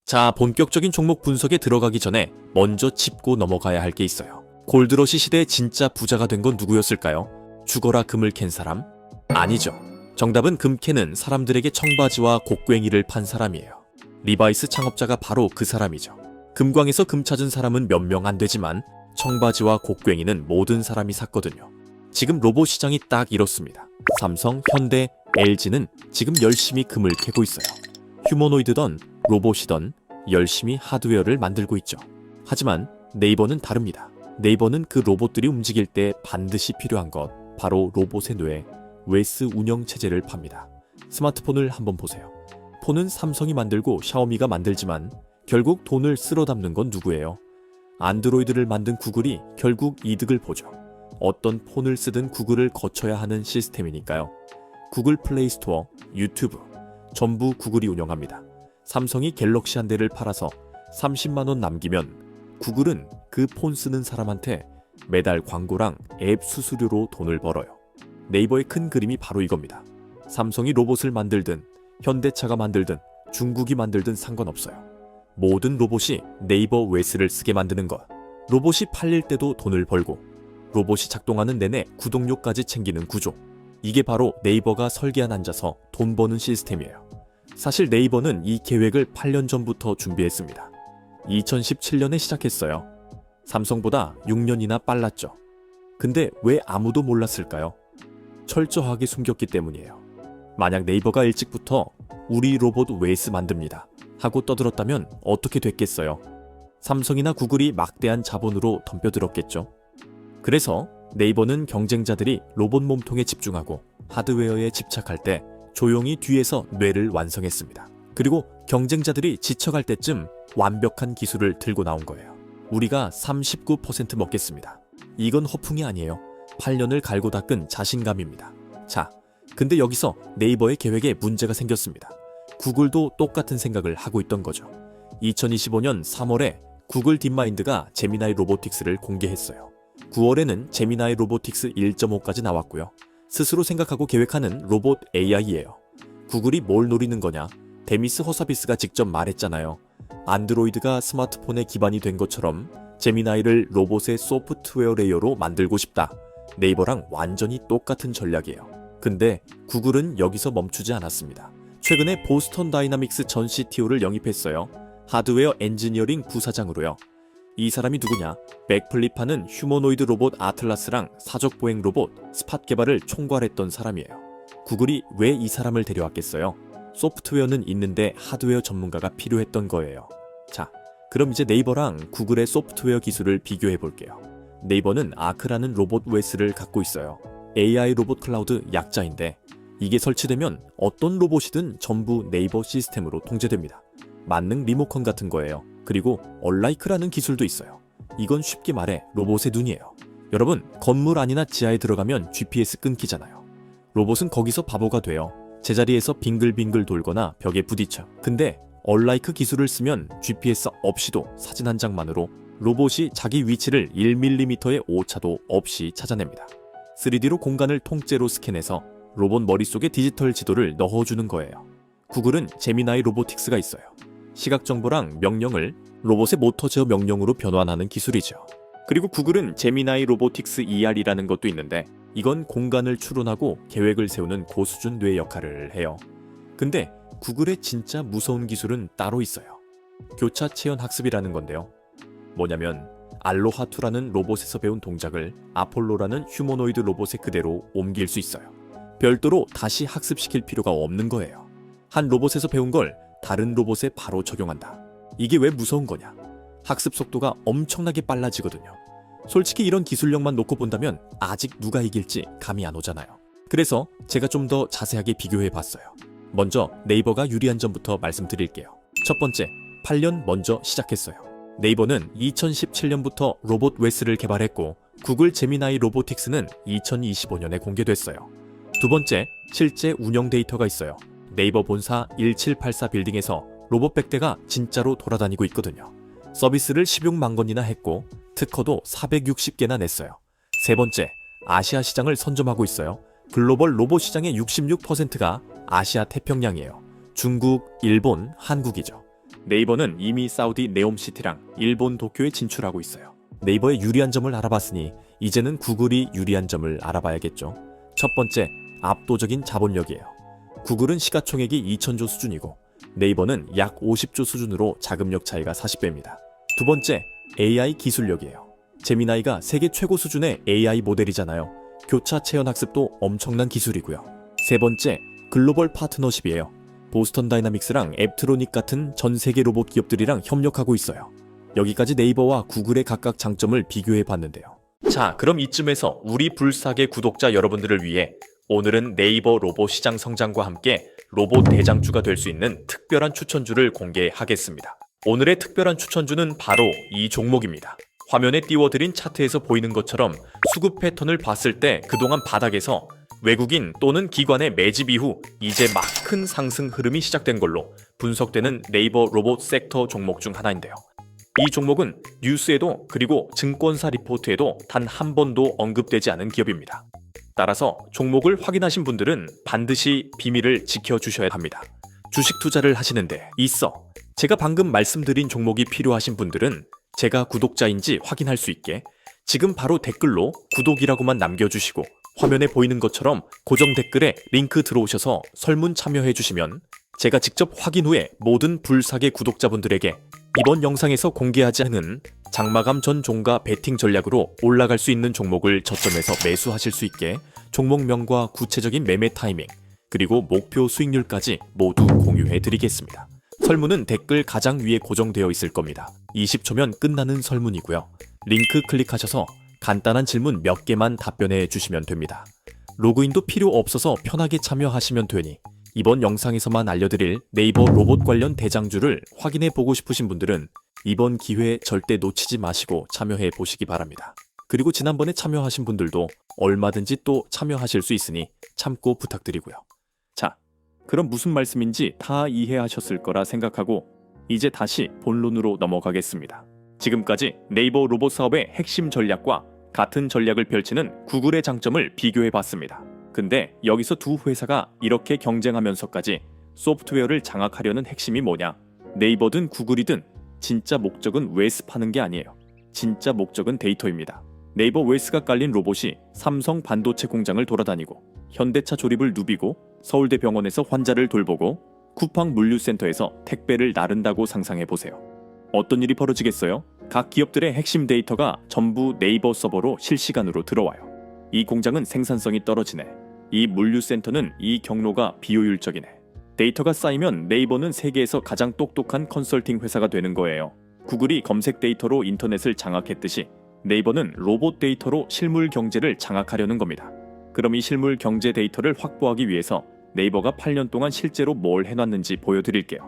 자, 본격적인 종목 분석에 들어가기 전에 먼저 짚고 넘어가야 할 게 있어요. 골드러시 시대에 진짜 부자가 된 건 누구였을까요? 죽어라 금을 캔 사람? 아니죠. 정답은 금 캐는 사람들에게 청바지와 곡괭이를 판 사람이에요. 리바이스 창업자가 바로 그 사람이죠. 금광에서 금 찾은 사람은 몇 명 안 되지만 청바지와 곡괭이는 모든 사람이 샀거든요. 지금 로봇 시장이 딱 이렇습니다. 삼성, 현대, LG는 지금 열심히 금을 캐고 있어요. 휴머노이드던 로봇이던 열심히 하드웨어를 만들고 있죠. 하지만 네이버는 다릅니다. 네이버는 그 로봇들이 움직일 때 반드시 필요한 것, 바로 로봇의 뇌, 웨스 운영 체제를 팝니다. 스마트폰을 한번 보세요. 폰은 삼성이 만들고 샤오미가 만들지만 결국 돈을 쓸어 담는 건 누구예요? 안드로이드를 만든 구글이 결국 이득을 보죠. 어떤 폰을 쓰든 구글을 거쳐야 하는 시스템이니까요. 구글 플레이 스토어, 유튜브, 전부 구글이 운영합니다. 삼성이 갤럭시 한 대를 팔아서 30만 원 남기면 구글은 그 폰 쓰는 사람한테 매달 광고랑 앱 수수료로 돈을 벌어요. 네이버의 큰 그림이 바로 이겁니다. 삼성이 로봇을 만들든 현대차가 만들든 중국이 만들든 상관없어요. 모든 로봇이 네이버 웨스를 쓰게 만드는 것. 로봇이 팔릴 때도 돈을 벌고 로봇이 작동하는 내내 구독료까지 챙기는 구조. 이게 바로 네이버가 설계한 앉아서 돈 버는 시스템이에요. 사실 네이버는 이 계획을 8년 전부터 준비했습니다. 2017년에 시작했어요. 삼성보다 6년이나 빨랐죠. 근데 왜 아무도 몰랐을까요? 철저하게 숨겼기 때문이에요. 만약 네이버가 일찍부터 우리 로봇 웨스 만듭니다 하고 떠들었다면 어떻게 됐겠어요? 삼성이나 구글이 막대한 자본으로 덤벼들었겠죠. 그래서 네이버는 경쟁자들이 로봇 몸통에 집중하고 하드웨어에 집착할 때 조용히 뒤에서 뇌를 완성했습니다. 그리고 경쟁자들이 지쳐갈 때쯤 완벽한 기술을 들고 나온 거예요. 우리가 39% 먹겠습니다. 이건 허풍이 아니에요. 8년을 갈고 닦은 자신감입니다. 자, 근데 여기서 네이버의 계획에 문제가 생겼습니다. 구글도 똑같은 생각을 하고 있던 거죠. 2025년 3월에 구글 딥마인드가 제미나이 로보틱스를 공개했어요. 9월에는 제미나이 로보틱스 1.5까지 나왔고요. 스스로 생각하고 계획하는 로봇 AI예요. 구글이 뭘 노리는 거냐? 데미스 허사비스가 직접 말했잖아요. 안드로이드가 스마트폰에 기반이 된 것처럼 제미나이를 로봇의 소프트웨어 레이어로 만들고 싶다. 네이버랑 완전히 똑같은 전략이에요. 근데 구글은 여기서 멈추지 않았습니다. 최근에 보스턴 다이나믹스 전 CTO를 영입했어요. 하드웨어 엔지니어링 부사장으로요. 이 사람이 누구냐? 백플립하는 휴머노이드 로봇 아틀라스랑 사족보행 로봇 스팟 개발을 총괄했던 사람이에요. 구글이 왜 이 사람을 데려왔겠어요? 소프트웨어는 있는데 하드웨어 전문가가 필요했던 거예요. 자, 그럼 이제 네이버랑 구글의 소프트웨어 기술을 비교해 볼게요. 네이버는 아크라는 로봇 웨스를 갖고 있어요. AI 로봇 클라우드 약자인데 이게 설치되면 어떤 로봇이든 전부 네이버 시스템으로 통제됩니다. 만능 리모컨 같은 거예요. 그리고 얼라이크라는 기술도 있어요. 이건 쉽게 말해 로봇의 눈이에요. 여러분, 건물 안이나 지하에 들어가면 GPS 끊기잖아요. 로봇은 거기서 바보가 돼요. 제자리에서 빙글빙글 돌거나 벽에 부딪혀. 근데 얼라이크 기술을 쓰면 GPS 없이도 사진 한 장만으로 로봇이 자기 위치를 1mm의 오차도 없이 찾아냅니다. 3D로 공간을 통째로 스캔해서 로봇 머릿속에 디지털 지도를 넣어주는 거예요. 구글은 제미나이 로보틱스가 있어요. 시각 정보랑 명령을 로봇의 모터 제어 명령으로 변환하는 기술이죠. 그리고 구글은 제미나이 로보틱스 ER이라는 것도 있는데 이건 공간을 추론하고 계획을 세우는 고수준 뇌 역할을 해요. 근데 구글의 진짜 무서운 기술은 따로 있어요. 교차 체현 학습이라는 건데요. 뭐냐면 알로하2라는 로봇에서 배운 동작을 아폴로라는 휴머노이드 로봇에 그대로 옮길 수 있어요. 별도로 다시 학습시킬 필요가 없는 거예요. 한 로봇에서 배운 걸 다른 로봇에 바로 적용한다. 이게 왜 무서운 거냐? 학습 속도가 엄청나게 빨라지거든요. 솔직히 이런 기술력만 놓고 본다면 아직 누가 이길지 감이 안 오잖아요. 그래서 제가 좀 더 자세하게 비교해 봤어요. 먼저 네이버가 유리한 점부터 말씀드릴게요. 첫 번째, 8년 먼저 시작했어요. 네이버는 2017년부터 로봇 웨스를 개발했고 구글 제미나이 로보틱스는 2025년에 공개됐어요. 두 번째, 실제 운영 데이터가 있어요. 네이버 본사 1784 빌딩에서 로봇 100대가 진짜로 돌아다니고 있거든요. 서비스를 16만 건이나 했고 특허도 460개나 냈어요. 세 번째, 아시아 시장을 선점하고 있어요. 글로벌 로봇 시장의 66%가 아시아 태평양이에요. 중국, 일본, 한국이죠. 네이버는 이미 사우디 네옴시티랑 일본 도쿄에 진출하고 있어요. 네이버의 유리한 점을 알아봤으니 이제는 구글이 유리한 점을 알아봐야겠죠. 첫 번째, 압도적인 자본력이에요. 구글은 시가총액이 2,000조 수준이고 네이버는 약 50조 수준으로 자금력 차이가 40배입니다. 두 번째, AI 기술력이에요. 제미나이가 세계 최고 수준의 AI 모델이잖아요. 교차 체현 학습도 엄청난 기술이고요. 세 번째, 글로벌 파트너십이에요. 보스턴 다이나믹스랑 앱트로닉 같은 전 세계 로봇 기업들이랑 협력하고 있어요. 여기까지 네이버와 구글의 각각 장점을 비교해 봤는데요. 자, 그럼 이쯤에서 우리 불사계 구독자 여러분들을 위해 오늘은 네이버 로봇 시장 성장과 함께 로봇 대장주가 될 수 있는 특별한 추천주를 공개하겠습니다. 오늘의 특별한 추천주는 바로 이 종목입니다. 화면에 띄워드린 차트에서 보이는 것처럼 수급 패턴을 봤을 때 그동안 바닥에서 외국인 또는 기관의 매집 이후 이제 막 큰 상승 흐름이 시작된 걸로 분석되는 네이버 로봇 섹터 종목 중 하나인데요. 이 종목은 뉴스에도 그리고 증권사 리포트에도 단 한 번도 언급되지 않은 기업입니다. 따라서 종목을 확인하신 분들은 반드시 비밀을 지켜주셔야 합니다. 주식 투자를 하시는데 있어 제가 방금 말씀드린 종목이 필요하신 분들은 제가 구독자인지 확인할 수 있게 지금 바로 댓글로 구독이라고만 남겨주시고 화면에 보이는 것처럼 고정 댓글에 링크 들어오셔서 설문 참여해 주시면 제가 직접 확인 후에 모든 불사계 구독자분들에게 이번 영상에서 공개하지 않은 장마감 전 종가 베팅 전략으로 올라갈 수 있는 종목을 저점에서 매수하실 수 있게 종목명과 구체적인 매매 타이밍 그리고 목표 수익률까지 모두 공유해 드리겠습니다. 설문은 댓글 가장 위에 고정되어 있을 겁니다. 20초면 끝나는 설문이고요. 링크 클릭하셔서 간단한 질문 몇 개만 답변해 주시면 됩니다. 로그인도 필요 없어서 편하게 참여하시면 되니 이번 영상에서만 알려드릴 네이버 로봇 관련 대장주를 확인해 보고 싶으신 분들은 이번 기회 절대 놓치지 마시고 참여해 보시기 바랍니다. 그리고 지난번에 참여하신 분들도 얼마든지 또 참여하실 수 있으니 참고 부탁드리고요. 자, 그럼 무슨 말씀인지 다 이해하셨을 거라 생각하고 이제 다시 본론으로 넘어가겠습니다. 지금까지 네이버 로봇 사업의 핵심 전략과 같은 전략을 펼치는 구글의 장점을 비교해 봤습니다. 근데 여기서 두 회사가 이렇게 경쟁하면서까지 소프트웨어를 장악하려는 핵심이 뭐냐? 네이버든 구글이든 진짜 목적은 웨스 파는 게 아니에요. 진짜 목적은 데이터입니다. 네이버 웨스가 깔린 로봇이 삼성 반도체 공장을 돌아다니고 현대차 조립을 누비고 서울대 병원에서 환자를 돌보고 쿠팡 물류센터에서 택배를 나른다고 상상해 보세요. 어떤 일이 벌어지겠어요? 각 기업들의 핵심 데이터가 전부 네이버 서버로 실시간으로 들어와요. 이 공장은 생산성이 떨어지네. 이 물류센터는 이 경로가 비효율적이네. 데이터가 쌓이면 네이버는 세계에서 가장 똑똑한 컨설팅 회사가 되는 거예요. 구글이 검색 데이터로 인터넷을 장악했듯이 네이버는 로봇 데이터로 실물 경제를 장악하려는 겁니다. 그럼 이 실물 경제 데이터를 확보하기 위해서 네이버가 8년 동안 실제로 뭘 해놨는지 보여드릴게요.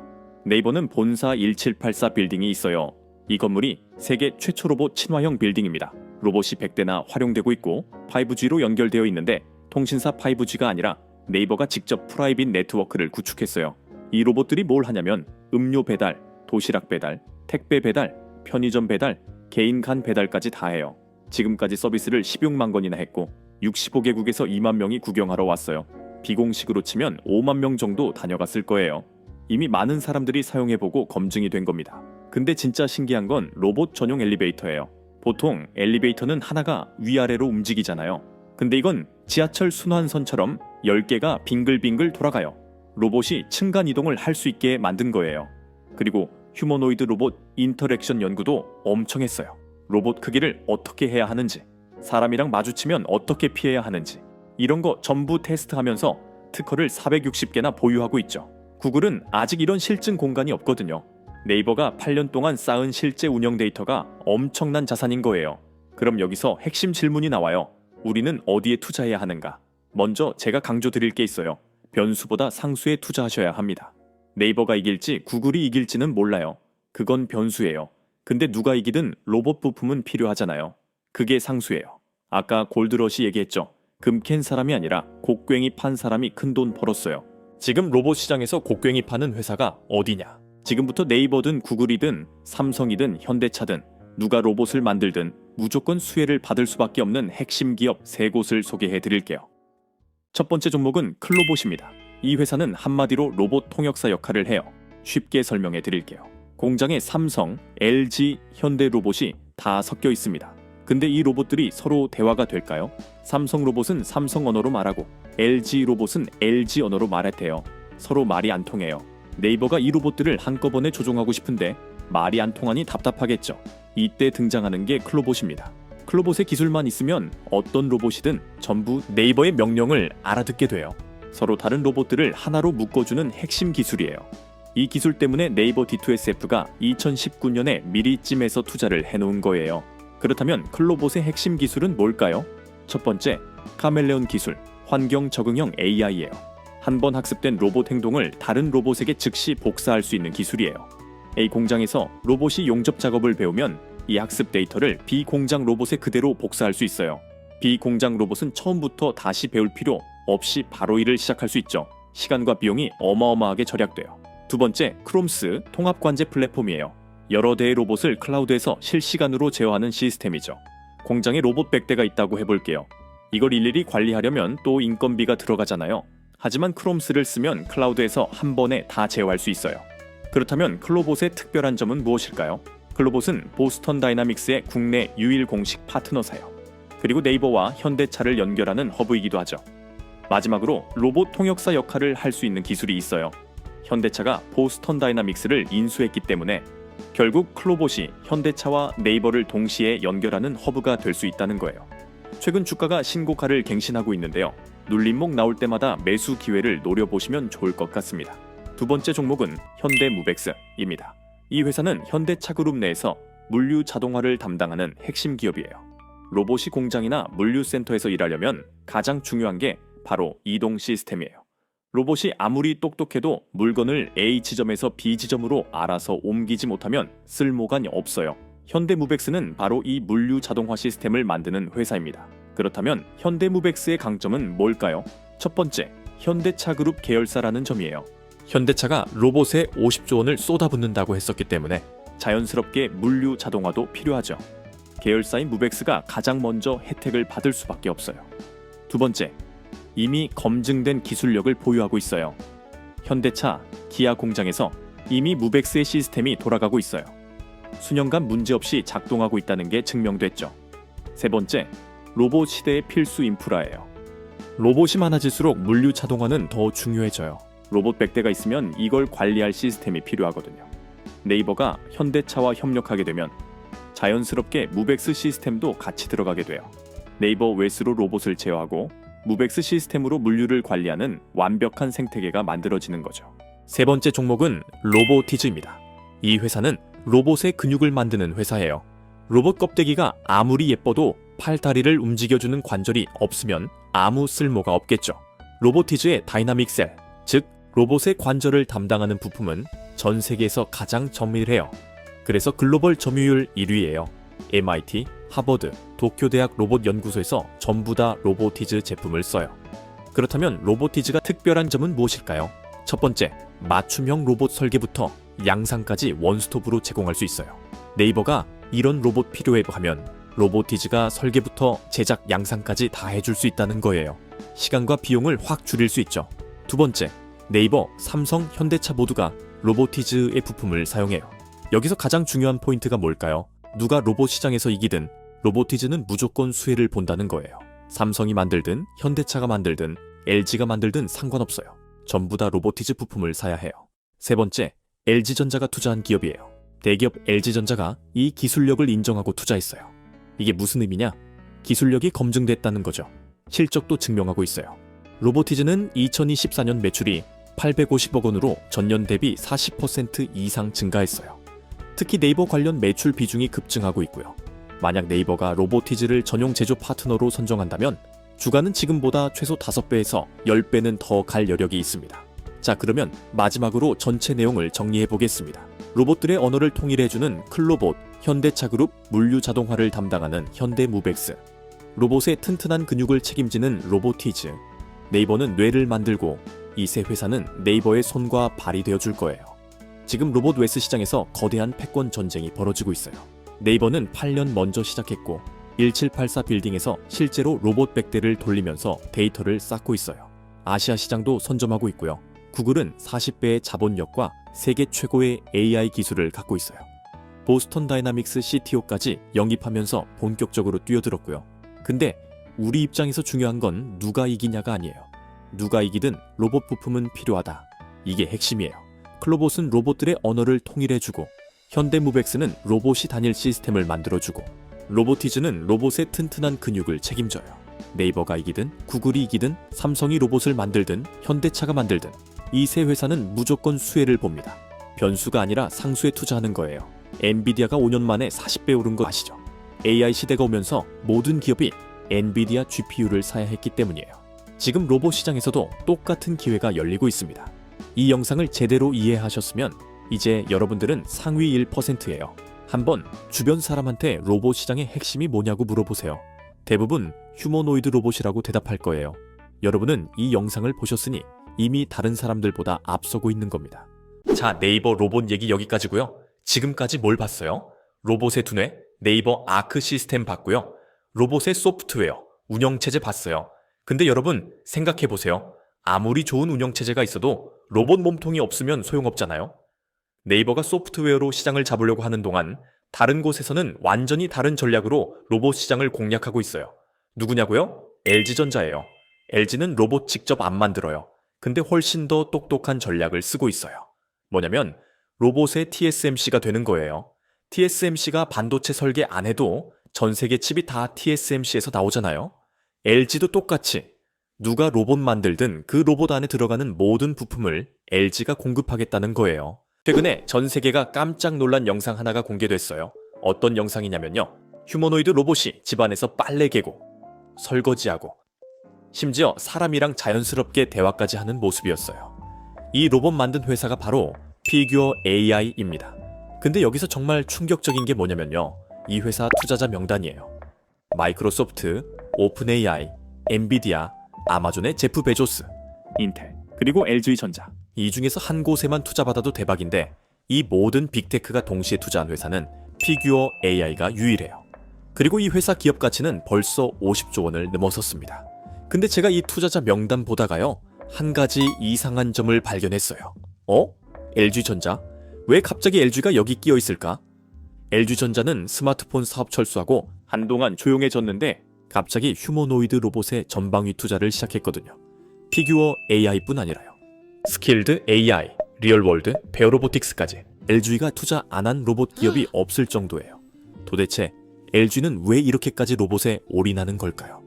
네이버는 본사 1784 빌딩이 있어요. 이 건물이 세계 최초 로봇 친화형 빌딩입니다. 로봇이 100대나 활용되고 있고 5G로 연결되어 있는데 통신사 5G가 아니라 네이버가 직접 프라이빗 네트워크를 구축했어요. 이 로봇들이 뭘 하냐면 음료 배달, 도시락 배달, 택배 배달, 편의점 배달, 개인 간 배달까지 다 해요. 지금까지 서비스를 16만 건이나 했고 65개국에서 2만 명이 구경하러 왔어요. 비공식으로 치면 5만 명 정도 다녀갔을 거예요. 이미 많은 사람들이 사용해보고 검증이 된 겁니다. 근데 진짜 신기한 건 로봇 전용 엘리베이터예요. 보통 엘리베이터는 하나가 위아래로 움직이잖아요. 근데 이건 지하철 순환선처럼 10개가 빙글빙글 돌아가요. 로봇이 층간 이동을 할 수 있게 만든 거예요. 그리고 휴머노이드 로봇 인터랙션 연구도 엄청 했어요. 로봇 크기를 어떻게 해야 하는지, 사람이랑 마주치면 어떻게 피해야 하는지 이런 거 전부 테스트하면서 특허를 460개나 보유하고 있죠. 구글은 아직 이런 실증 공간이 없거든요. 네이버가 8년 동안 쌓은 실제 운영 데이터가 엄청난 자산인 거예요. 그럼 여기서 핵심 질문이 나와요. 우리는 어디에 투자해야 하는가? 먼저 제가 강조드릴 게 있어요. 변수보다 상수에 투자하셔야 합니다. 네이버가 이길지 구글이 이길지는 몰라요. 그건 변수예요. 근데 누가 이기든 로봇 부품은 필요하잖아요. 그게 상수예요. 아까 골드러시 얘기했죠. 금 캔 사람이 아니라 곡괭이 판 사람이 큰돈 벌었어요. 지금 로봇 시장에서 곡괭이 파는 회사가 어디냐? 지금부터 네이버든 구글이든 삼성이든 현대차든 누가 로봇을 만들든 무조건 수혜를 받을 수밖에 없는 핵심 기업 3곳을 소개해 드릴게요. 첫 번째 종목은 클로봇입니다. 이 회사는 한마디로 로봇 통역사 역할을 해요. 쉽게 설명해 드릴게요. 공장에 삼성, LG, 현대 로봇이 다 섞여 있습니다. 근데 이 로봇들이 서로 대화가 될까요? 삼성 로봇은 삼성 언어로 말하고 LG 로봇은 LG 언어로 말했대요. 서로 말이 안 통해요. 네이버가 이 로봇들을 한꺼번에 조종하고 싶은데 말이 안 통하니 답답하겠죠. 이때 등장하는 게 클로봇입니다. 클로봇의 기술만 있으면 어떤 로봇이든 전부 네이버의 명령을 알아듣게 돼요. 서로 다른 로봇들을 하나로 묶어주는 핵심 기술이에요. 이 기술 때문에 네이버 D2SF가 2019년에 미리 찜해서 투자를 해놓은 거예요. 그렇다면 클로봇의 핵심 기술은 뭘까요? 첫 번째, 카멜레온 기술, 환경 적응형 AI예요. 한 번 학습된 로봇 행동을 다른 로봇에게 즉시 복사할 수 있는 기술이에요. A 공장에서 로봇이 용접 작업을 배우면 이 학습 데이터를 B 공장 로봇에 그대로 복사할 수 있어요. B 공장 로봇은 처음부터 다시 배울 필요 없이 바로 일을 시작할 수 있죠. 시간과 비용이 어마어마하게 절약돼요. 두 번째, 크롬스 통합관제 플랫폼이에요. 여러 대의 로봇을 클라우드에서 실시간으로 제어하는 시스템이죠. 공장에 로봇 100대가 있다고 해볼게요. 이걸 일일이 관리하려면 또 인건비가 들어가잖아요. 하지만 크롬스를 쓰면 클라우드에서 한 번에 다 제어할 수 있어요. 그렇다면 클로봇의 특별한 점은 무엇일까요? 클로봇은 보스턴 다이나믹스의 국내 유일 공식 파트너사예요. 그리고 네이버와 현대차를 연결하는 허브이기도 하죠. 마지막으로 로봇 통역사 역할을 할 수 있는 기술이 있어요. 현대차가 보스턴 다이나믹스를 인수했기 때문에 결국 클로봇이 현대차와 네이버를 동시에 연결하는 허브가 될 수 있다는 거예요. 최근 주가가 신고가를 갱신하고 있는데요. 눌림목 나올 때마다 매수 기회를 노려보시면 좋을 것 같습니다. 두 번째 종목은 현대무벡스입니다. 이 회사는 현대차그룹 내에서 물류 자동화를 담당하는 핵심 기업이에요. 로봇이 공장이나 물류센터에서 일하려면 가장 중요한 게 바로 이동 시스템이에요. 로봇이 아무리 똑똑해도 물건을 A 지점에서 B 지점으로 알아서 옮기지 못하면 쓸모가 없어요. 현대무벡스는 바로 이 물류 자동화 시스템을 만드는 회사입니다. 그렇다면 현대무벡스의 강점은 뭘까요? 첫 번째, 현대차그룹 계열사라는 점이에요. 현대차가 로봇에 50조 원을 쏟아붓는다고 했었기 때문에 자연스럽게 물류 자동화도 필요하죠. 계열사인 무벡스가 가장 먼저 혜택을 받을 수밖에 없어요. 두 번째, 이미 검증된 기술력을 보유하고 있어요. 현대차, 기아 공장에서 이미 무벡스의 시스템이 돌아가고 있어요. 수년간 문제없이 작동하고 있다는 게 증명됐죠. 세 번째, 로봇 시대의 필수 인프라예요. 로봇이 많아질수록 물류 자동화는 더 중요해져요. 로봇 100대가 있으면 이걸 관리할 시스템이 필요하거든요. 네이버가 현대차와 협력하게 되면 자연스럽게 무벡스 시스템도 같이 들어가게 돼요. 네이버 외수로 로봇을 제어하고 무벡스 시스템으로 물류를 관리하는 완벽한 생태계가 만들어지는 거죠. 세 번째 종목은 로보티즈입니다. 이 회사는 로봇의 근육을 만드는 회사예요. 로봇 껍데기가 아무리 예뻐도 팔다리를 움직여주는 관절이 없으면 아무 쓸모가 없겠죠. 로보티즈의 다이나믹 셀, 즉 로봇의 관절을 담당하는 부품은 전 세계에서 가장 정밀해요. 그래서 글로벌 점유율 1위예요. MIT, 하버드, 도쿄대학 로봇연구소에서 전부 다 로보티즈 제품을 써요. 그렇다면 로보티즈가 특별한 점은 무엇일까요? 첫 번째, 맞춤형 로봇 설계부터 양산까지 원스톱으로 제공할 수 있어요. 네이버가 이런 로봇 필요해 하면 로보티즈가 설계부터 제작 양산까지 다 해줄 수 있다는 거예요. 시간과 비용을 확 줄일 수 있죠. 두 번째, 네이버, 삼성, 현대차 모두가 로보티즈의 부품을 사용해요. 여기서 가장 중요한 포인트가 뭘까요? 누가 로봇 시장에서 이기든 로보티즈는 무조건 수혜를 본다는 거예요. 삼성이 만들든 현대차가 만들든 LG가 만들든 상관없어요. 전부 다 로보티즈 부품을 사야 해요. 세 번째, LG전자가 투자한 기업이에요. 대기업 LG전자가 이 기술력을 인정하고 투자했어요. 이게 무슨 의미냐? 기술력이 검증됐다는 거죠. 실적도 증명하고 있어요. 로보티즈는 2024년 매출이 850억 원으로 전년 대비 40% 이상 증가했어요. 특히 네이버 관련 매출 비중이 급증하고 있고요. 만약 네이버가 로보티즈를 전용 제조 파트너로 선정한다면 주가는 지금보다 최소 5배에서 10배는 더 갈 여력이 있습니다. 자, 그러면 마지막으로 전체 내용을 정리해 보겠습니다. 로봇들의 언어를 통일해주는 클로봇, 현대차그룹 물류 자동화를 담당하는 현대무벡스, 로봇의 튼튼한 근육을 책임지는 로보티즈, 네이버는 뇌를 만들고 이 세 회사는 네이버의 손과 발이 되어줄 거예요. 지금 로봇 웨스 시장에서 거대한 패권 전쟁이 벌어지고 있어요. 네이버는 8년 먼저 시작했고 1784 빌딩에서 실제로 로봇 100대를 돌리면서 데이터를 쌓고 있어요. 아시아 시장도 선점하고 있고요. 구글은 40배의 자본력과 세계 최고의 AI 기술을 갖고 있어요. 보스턴 다이나믹스 CTO까지 영입하면서 본격적으로 뛰어들었고요. 근데 우리 입장에서 중요한 건 누가 이기냐가 아니에요. 누가 이기든 로봇 부품은 필요하다. 이게 핵심이에요. 클로봇은 로봇들의 언어를 통일해주고 현대무벡스는 로봇이 다닐 시스템을 만들어주고 로보티즈는 로봇의 튼튼한 근육을 책임져요. 네이버가 이기든 구글이 이기든 삼성이 로봇을 만들든 현대차가 만들든 이 세 회사는 무조건 수혜를 봅니다. 변수가 아니라 상수에 투자하는 거예요. 엔비디아가 5년 만에 40배 오른 거 아시죠? AI 시대가 오면서 모든 기업이 엔비디아 GPU를 사야 했기 때문이에요. 지금 로봇 시장에서도 똑같은 기회가 열리고 있습니다. 이 영상을 제대로 이해하셨으면 이제 여러분들은 상위 1%예요. 한번 주변 사람한테 로봇 시장의 핵심이 뭐냐고 물어보세요. 대부분 휴머노이드 로봇이라고 대답할 거예요. 여러분은 이 영상을 보셨으니 이미 다른 사람들보다 앞서고 있는 겁니다. 자, 네이버 로봇 얘기 여기까지고요. 지금까지 뭘 봤어요? 로봇의 두뇌, 네이버 아크 시스템 봤고요. 로봇의 소프트웨어, 운영체제 봤어요. 근데 여러분 생각해보세요. 아무리 좋은 운영체제가 있어도 로봇 몸통이 없으면 소용없잖아요. 네이버가 소프트웨어로 시장을 잡으려고 하는 동안 다른 곳에서는 완전히 다른 전략으로 로봇 시장을 공략하고 있어요. 누구냐고요? LG전자예요. LG는 로봇 직접 안 만들어요. 근데 훨씬 더 똑똑한 전략을 쓰고 있어요. 뭐냐면 로봇의 TSMC가 되는 거예요. TSMC가 반도체 설계 안 해도 전 세계 칩이 다 TSMC에서 나오잖아요. LG도 똑같이 누가 로봇 만들든 그 로봇 안에 들어가는 모든 부품을 LG가 공급하겠다는 거예요. 최근에 전 세계가 깜짝 놀란 영상 하나가 공개됐어요. 어떤 영상이냐면요. 휴머노이드 로봇이 집안에서 빨래 개고 설거지하고 심지어 사람이랑 자연스럽게 대화까지 하는 모습이었어요. 이 로봇 만든 회사가 바로 피규어 AI입니다. 근데 여기서 정말 충격적인 게 뭐냐면요. 이 회사 투자자 명단이에요. 마이크로소프트, 오픈 AI, 엔비디아, 아마존의 제프 베조스, 인텔, 그리고 LG전자. 이 중에서 한 곳에만 투자받아도 대박인데 이 모든 빅테크가 동시에 투자한 회사는 피규어 AI가 유일해요. 그리고 이 회사 기업 가치는 벌써 50조 원을 넘어섰습니다. 근데 제가 이 투자자 명단 보다가요. 한 가지 이상한 점을 발견했어요. LG전자? 왜 갑자기 LG가 여기 끼어 있을까? LG전자는 스마트폰 사업 철수하고 한동안 조용해졌는데 갑자기 휴머노이드 로봇의 전방위 투자를 시작했거든요. 피규어 AI뿐 아니라요. 스킬드 AI, 리얼월드, 베어로보틱스까지 LG가 투자 안 한 로봇 기업이 없을 정도예요. 도대체 LG는 왜 이렇게까지 로봇에 올인하는 걸까요?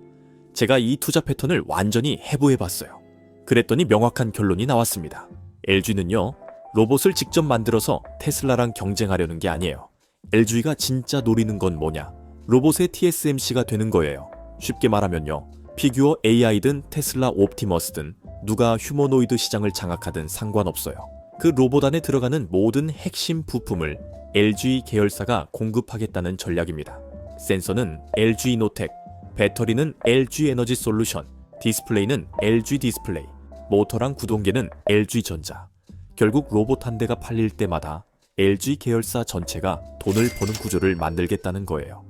제가 이 투자 패턴을 완전히 해부해봤어요. 그랬더니 명확한 결론이 나왔습니다. LG는요, 로봇을 직접 만들어서 테슬라랑 경쟁하려는 게 아니에요. LG가 진짜 노리는 건 뭐냐? 로봇의 TSMC가 되는 거예요. 쉽게 말하면요. 피규어 AI든 테슬라 옵티머스든 누가 휴머노이드 시장을 장악하든 상관없어요. 그 로봇 안에 들어가는 모든 핵심 부품을 LG 계열사가 공급하겠다는 전략입니다. 센서는 LG 이노텍, 배터리는 LG 에너지 솔루션, 디스플레이는 LG 디스플레이, 모터랑 구동계는 LG전자. 결국 로봇 한 대가 팔릴 때마다 LG 계열사 전체가 돈을 버는 구조를 만들겠다는 거예요.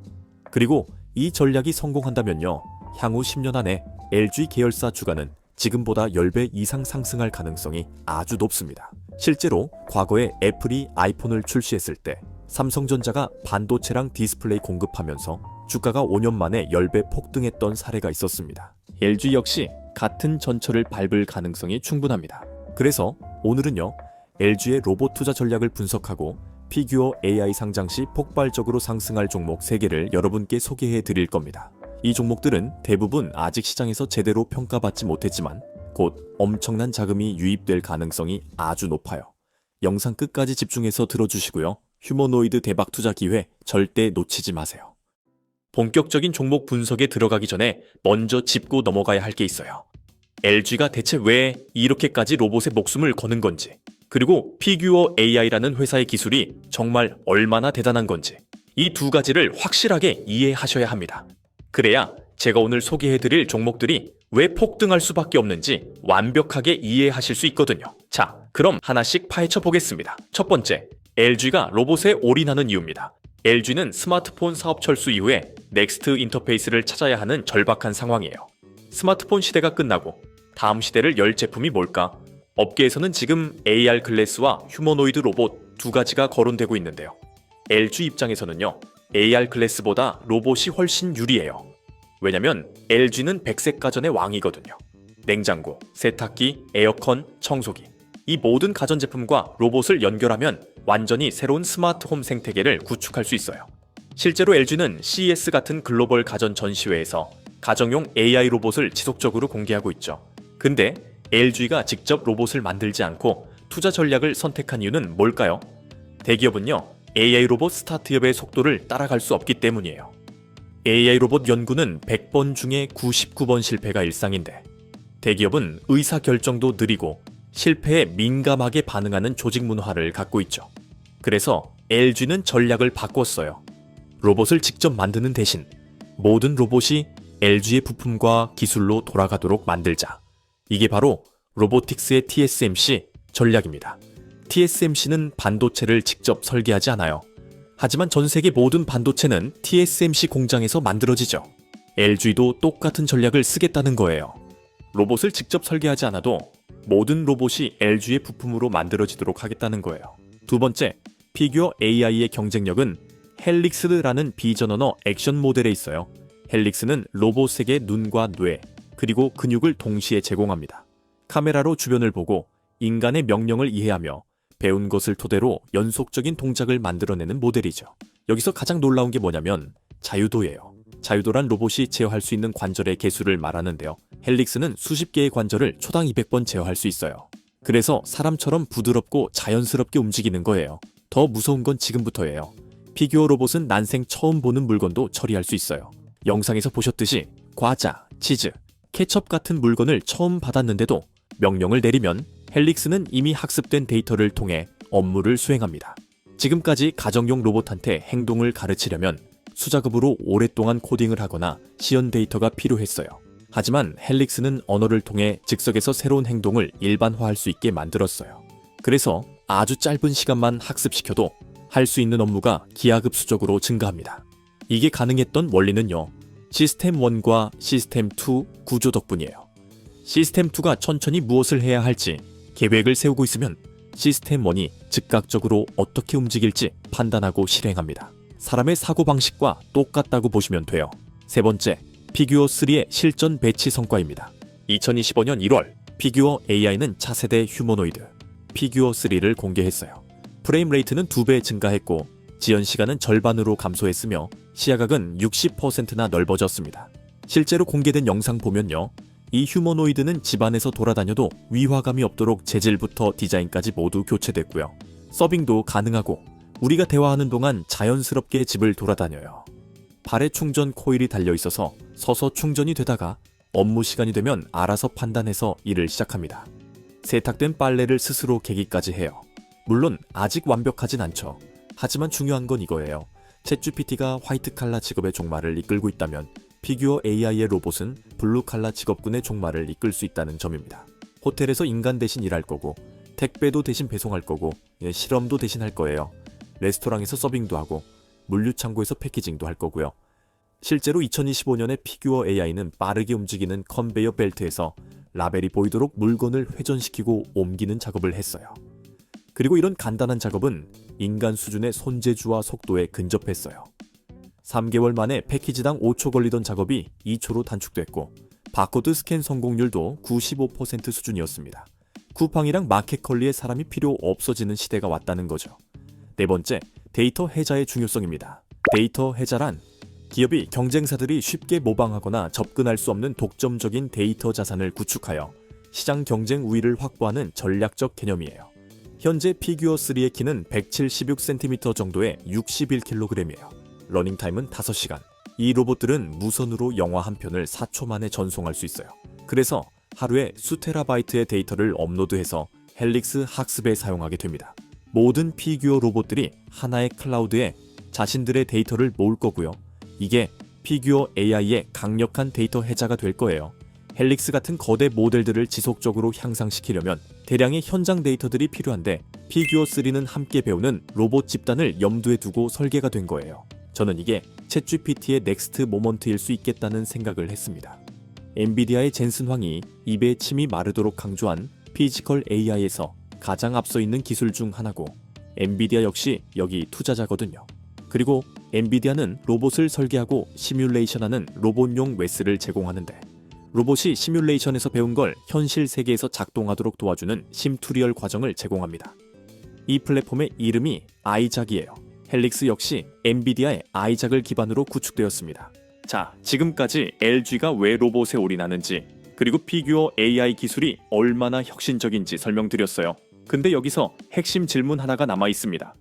그리고 이 전략이 성공한다면요. 향후 10년 안에 LG 계열사 주가는 지금보다 10배 이상 상승할 가능성이 아주 높습니다. 실제로 과거에 애플이 아이폰을 출시했을 때 삼성전자가 반도체랑 디스플레이 공급하면서 주가가 5년 만에 10배 폭등했던 사례가 있었습니다. LG 역시 같은 전철을 밟을 가능성이 충분합니다. 그래서 오늘은요. LG의 로봇 투자 전략을 분석하고 피규어 AI 상장 시 폭발적으로 상승할 종목 3개를 여러분께 소개해 드릴 겁니다. 이 종목들은 대부분 아직 시장에서 제대로 평가받지 못했지만 곧 엄청난 자금이 유입될 가능성이 아주 높아요. 영상 끝까지 집중해서 들어주시고요. 휴머노이드 대박 투자 기회 절대 놓치지 마세요. 본격적인 종목 분석에 들어가기 전에 먼저 짚고 넘어가야 할 게 있어요. LG가 대체 왜 이렇게까지 로봇의 목숨을 거는 건지, 그리고 피규어 AI라는 회사의 기술이 정말 얼마나 대단한 건지, 이 두 가지를 확실하게 이해하셔야 합니다. 그래야 제가 오늘 소개해드릴 종목들이 왜 폭등할 수밖에 없는지 완벽하게 이해하실 수 있거든요. 자, 그럼 하나씩 파헤쳐 보겠습니다. 첫 번째, LG가 로봇에 올인하는 이유입니다. LG는 스마트폰 사업 철수 이후에 넥스트 인터페이스를 찾아야 하는 절박한 상황이에요. 스마트폰 시대가 끝나고 다음 시대를 열 제품이 뭘까? 업계에서는 지금 AR 글래스와 휴머노이드 로봇 두 가지가 거론되고 있는데요. LG 입장에서는요, AR 글래스보다 로봇이 훨씬 유리해요. 왜냐면 LG는 백색 가전의 왕이거든요. 냉장고, 세탁기, 에어컨, 청소기, 이 모든 가전제품과 로봇을 연결하면 완전히 새로운 스마트홈 생태계를 구축할 수 있어요. 실제로 LG는 CES 같은 글로벌 가전 전시회에서 가정용 AI 로봇을 지속적으로 공개하고 있죠. 근데 LG가 직접 로봇을 만들지 않고 투자 전략을 선택한 이유는 뭘까요? 대기업은요, AI 로봇 스타트업의 속도를 따라갈 수 없기 때문이에요. AI 로봇 연구는 100번 중에 99번 실패가 일상인데, 대기업은 의사결정도 느리고 실패에 민감하게 반응하는 조직 문화를 갖고 있죠. 그래서 LG는 전략을 바꿨어요. 로봇을 직접 만드는 대신 모든 로봇이 LG의 부품과 기술로 돌아가도록 만들자. 이게 바로 로보틱스의 TSMC 전략입니다. TSMC는 반도체를 직접 설계하지 않아요. 하지만 전 세계 모든 반도체는 TSMC 공장에서 만들어지죠. LG도 똑같은 전략을 쓰겠다는 거예요. 로봇을 직접 설계하지 않아도 모든 로봇이 LG의 부품으로 만들어지도록 하겠다는 거예요. 두 번째, 피규어 AI의 경쟁력은 헬릭스라는 비전 언어 액션 모델에 있어요. 헬릭스는 로봇에게 눈과 뇌, 그리고 근육을 동시에 제공합니다. 카메라로 주변을 보고 인간의 명령을 이해하며 배운 것을 토대로 연속적인 동작을 만들어내는 모델이죠. 여기서 가장 놀라운 게 뭐냐면 자유도예요. 자유도란 로봇이 제어할 수 있는 관절의 개수를 말하는데요. 헬릭스는 수십 개의 관절을 초당 200번 제어할 수 있어요. 그래서 사람처럼 부드럽고 자연스럽게 움직이는 거예요. 더 무서운 건 지금부터예요. 피규어 로봇은 난생 처음 보는 물건도 처리할 수 있어요. 영상에서 보셨듯이 과자, 치즈, 케첩 같은 물건을 처음 받았는데도 명령을 내리면 헬릭스는 이미 학습된 데이터를 통해 업무를 수행합니다. 지금까지 가정용 로봇한테 행동을 가르치려면 수작업으로 오랫동안 코딩을 하거나 시연 데이터가 필요했어요. 하지만 헬릭스는 언어를 통해 즉석에서 새로운 행동을 일반화할 수 있게 만들었어요. 그래서 아주 짧은 시간만 학습시켜도 할 수 있는 업무가 기하급수적으로 증가합니다. 이게 가능했던 원리는요, 시스템 1과 시스템 2 구조 덕분이에요. 시스템 2가 천천히 무엇을 해야 할지 계획을 세우고 있으면 시스템 1이 즉각적으로 어떻게 움직일지 판단하고 실행합니다. 사람의 사고방식과 똑같다고 보시면 돼요. 세 번째, 피규어 3의 실전 배치 성과입니다. 2025년 1월, 피규어 AI는 차세대 휴머노이드 피규어 3를 공개했어요. 프레임 레이트는 2배 증가했고 지연 시간은 절반으로 감소했으며 시야각은 60%나 넓어졌습니다. 실제로 공개된 영상 보면요, 이 휴머노이드는 집안에서 돌아다녀도 위화감이 없도록 재질부터 디자인까지 모두 교체됐고요. 서빙도 가능하고 우리가 대화하는 동안 자연스럽게 집을 돌아다녀요. 발에 충전 코일이 달려있어서 서서 충전이 되다가 업무 시간이 되면 알아서 판단해서 일을 시작합니다. 세탁된 빨래를 스스로 개기까지 해요. 물론 아직 완벽하진 않죠. 하지만 중요한 건 이거예요. 챗GPT가 화이트 칼라 직업의 종말을 이끌고 있다면 피규어 AI의 로봇은 블루 칼라 직업군의 종말을 이끌 수 있다는 점입니다. 호텔에서 인간 대신 일할 거고, 택배도 대신 배송할 거고, 실험도 대신 할 거예요. 레스토랑에서 서빙도 하고, 물류창고에서 패키징도 할 거고요. 실제로 2025년에 피규어 AI는 빠르게 움직이는 컨베이어 벨트에서 라벨이 보이도록 물건을 회전시키고 옮기는 작업을 했어요. 그리고 이런 간단한 작업은 인간 수준의 손재주와 속도에 근접했어요. 3개월 만에 패키지당 5초 걸리던 작업이 2초로 단축됐고, 바코드 스캔 성공률도 95% 수준이었습니다. 쿠팡이랑 마켓컬리에 사람이 필요 없어지는 시대가 왔다는 거죠. 네 번째, 데이터 해자의 중요성입니다. 데이터 해자란 기업이 경쟁사들이 쉽게 모방하거나 접근할 수 없는 독점적인 데이터 자산을 구축하여 시장 경쟁 우위를 확보하는 전략적 개념이에요. 현재 피규어 3의 키는 176cm 정도의 61kg이에요. 러닝타임은 5시간. 이 로봇들은 무선으로 영화 한 편을 4초 만에 전송할 수 있어요. 그래서 하루에 수테라바이트의 데이터를 업로드해서 헬릭스 학습에 사용하게 됩니다. 모든 피규어 로봇들이 하나의 클라우드에 자신들의 데이터를 모을 거고요. 이게 피규어 AI의 강력한 데이터 해자가 될 거예요. 헬릭스 같은 거대 모델들을 지속적으로 향상시키려면 대량의 현장 데이터들이 필요한데 피규어 3는 함께 배우는 로봇 집단을 염두에 두고 설계가 된 거예요. 저는 이게 챗GPT의 넥스트 모먼트일 수 있겠다는 생각을 했습니다. 엔비디아의 젠슨 황이 입에 침이 마르도록 강조한 피지컬 AI에서 가장 앞서 있는 기술 중 하나고 엔비디아 역시 여기 투자자거든요. 그리고 엔비디아는 로봇을 설계하고 시뮬레이션하는 로봇용 웨스를 제공하는데 로봇이 시뮬레이션에서 배운 걸 현실 세계에서 작동하도록 도와주는 심투리얼 과정을 제공합니다. 이 플랫폼의 이름이 아이작이에요. 헬릭스 역시 엔비디아의 아이작을 기반으로 구축되었습니다. 자, 지금까지 LG가 왜 로봇에 올인하는지 그리고 피규어 AI 기술이 얼마나 혁신적인지 설명드렸어요. 근데 여기서 핵심 질문 하나가 남아 있습니다.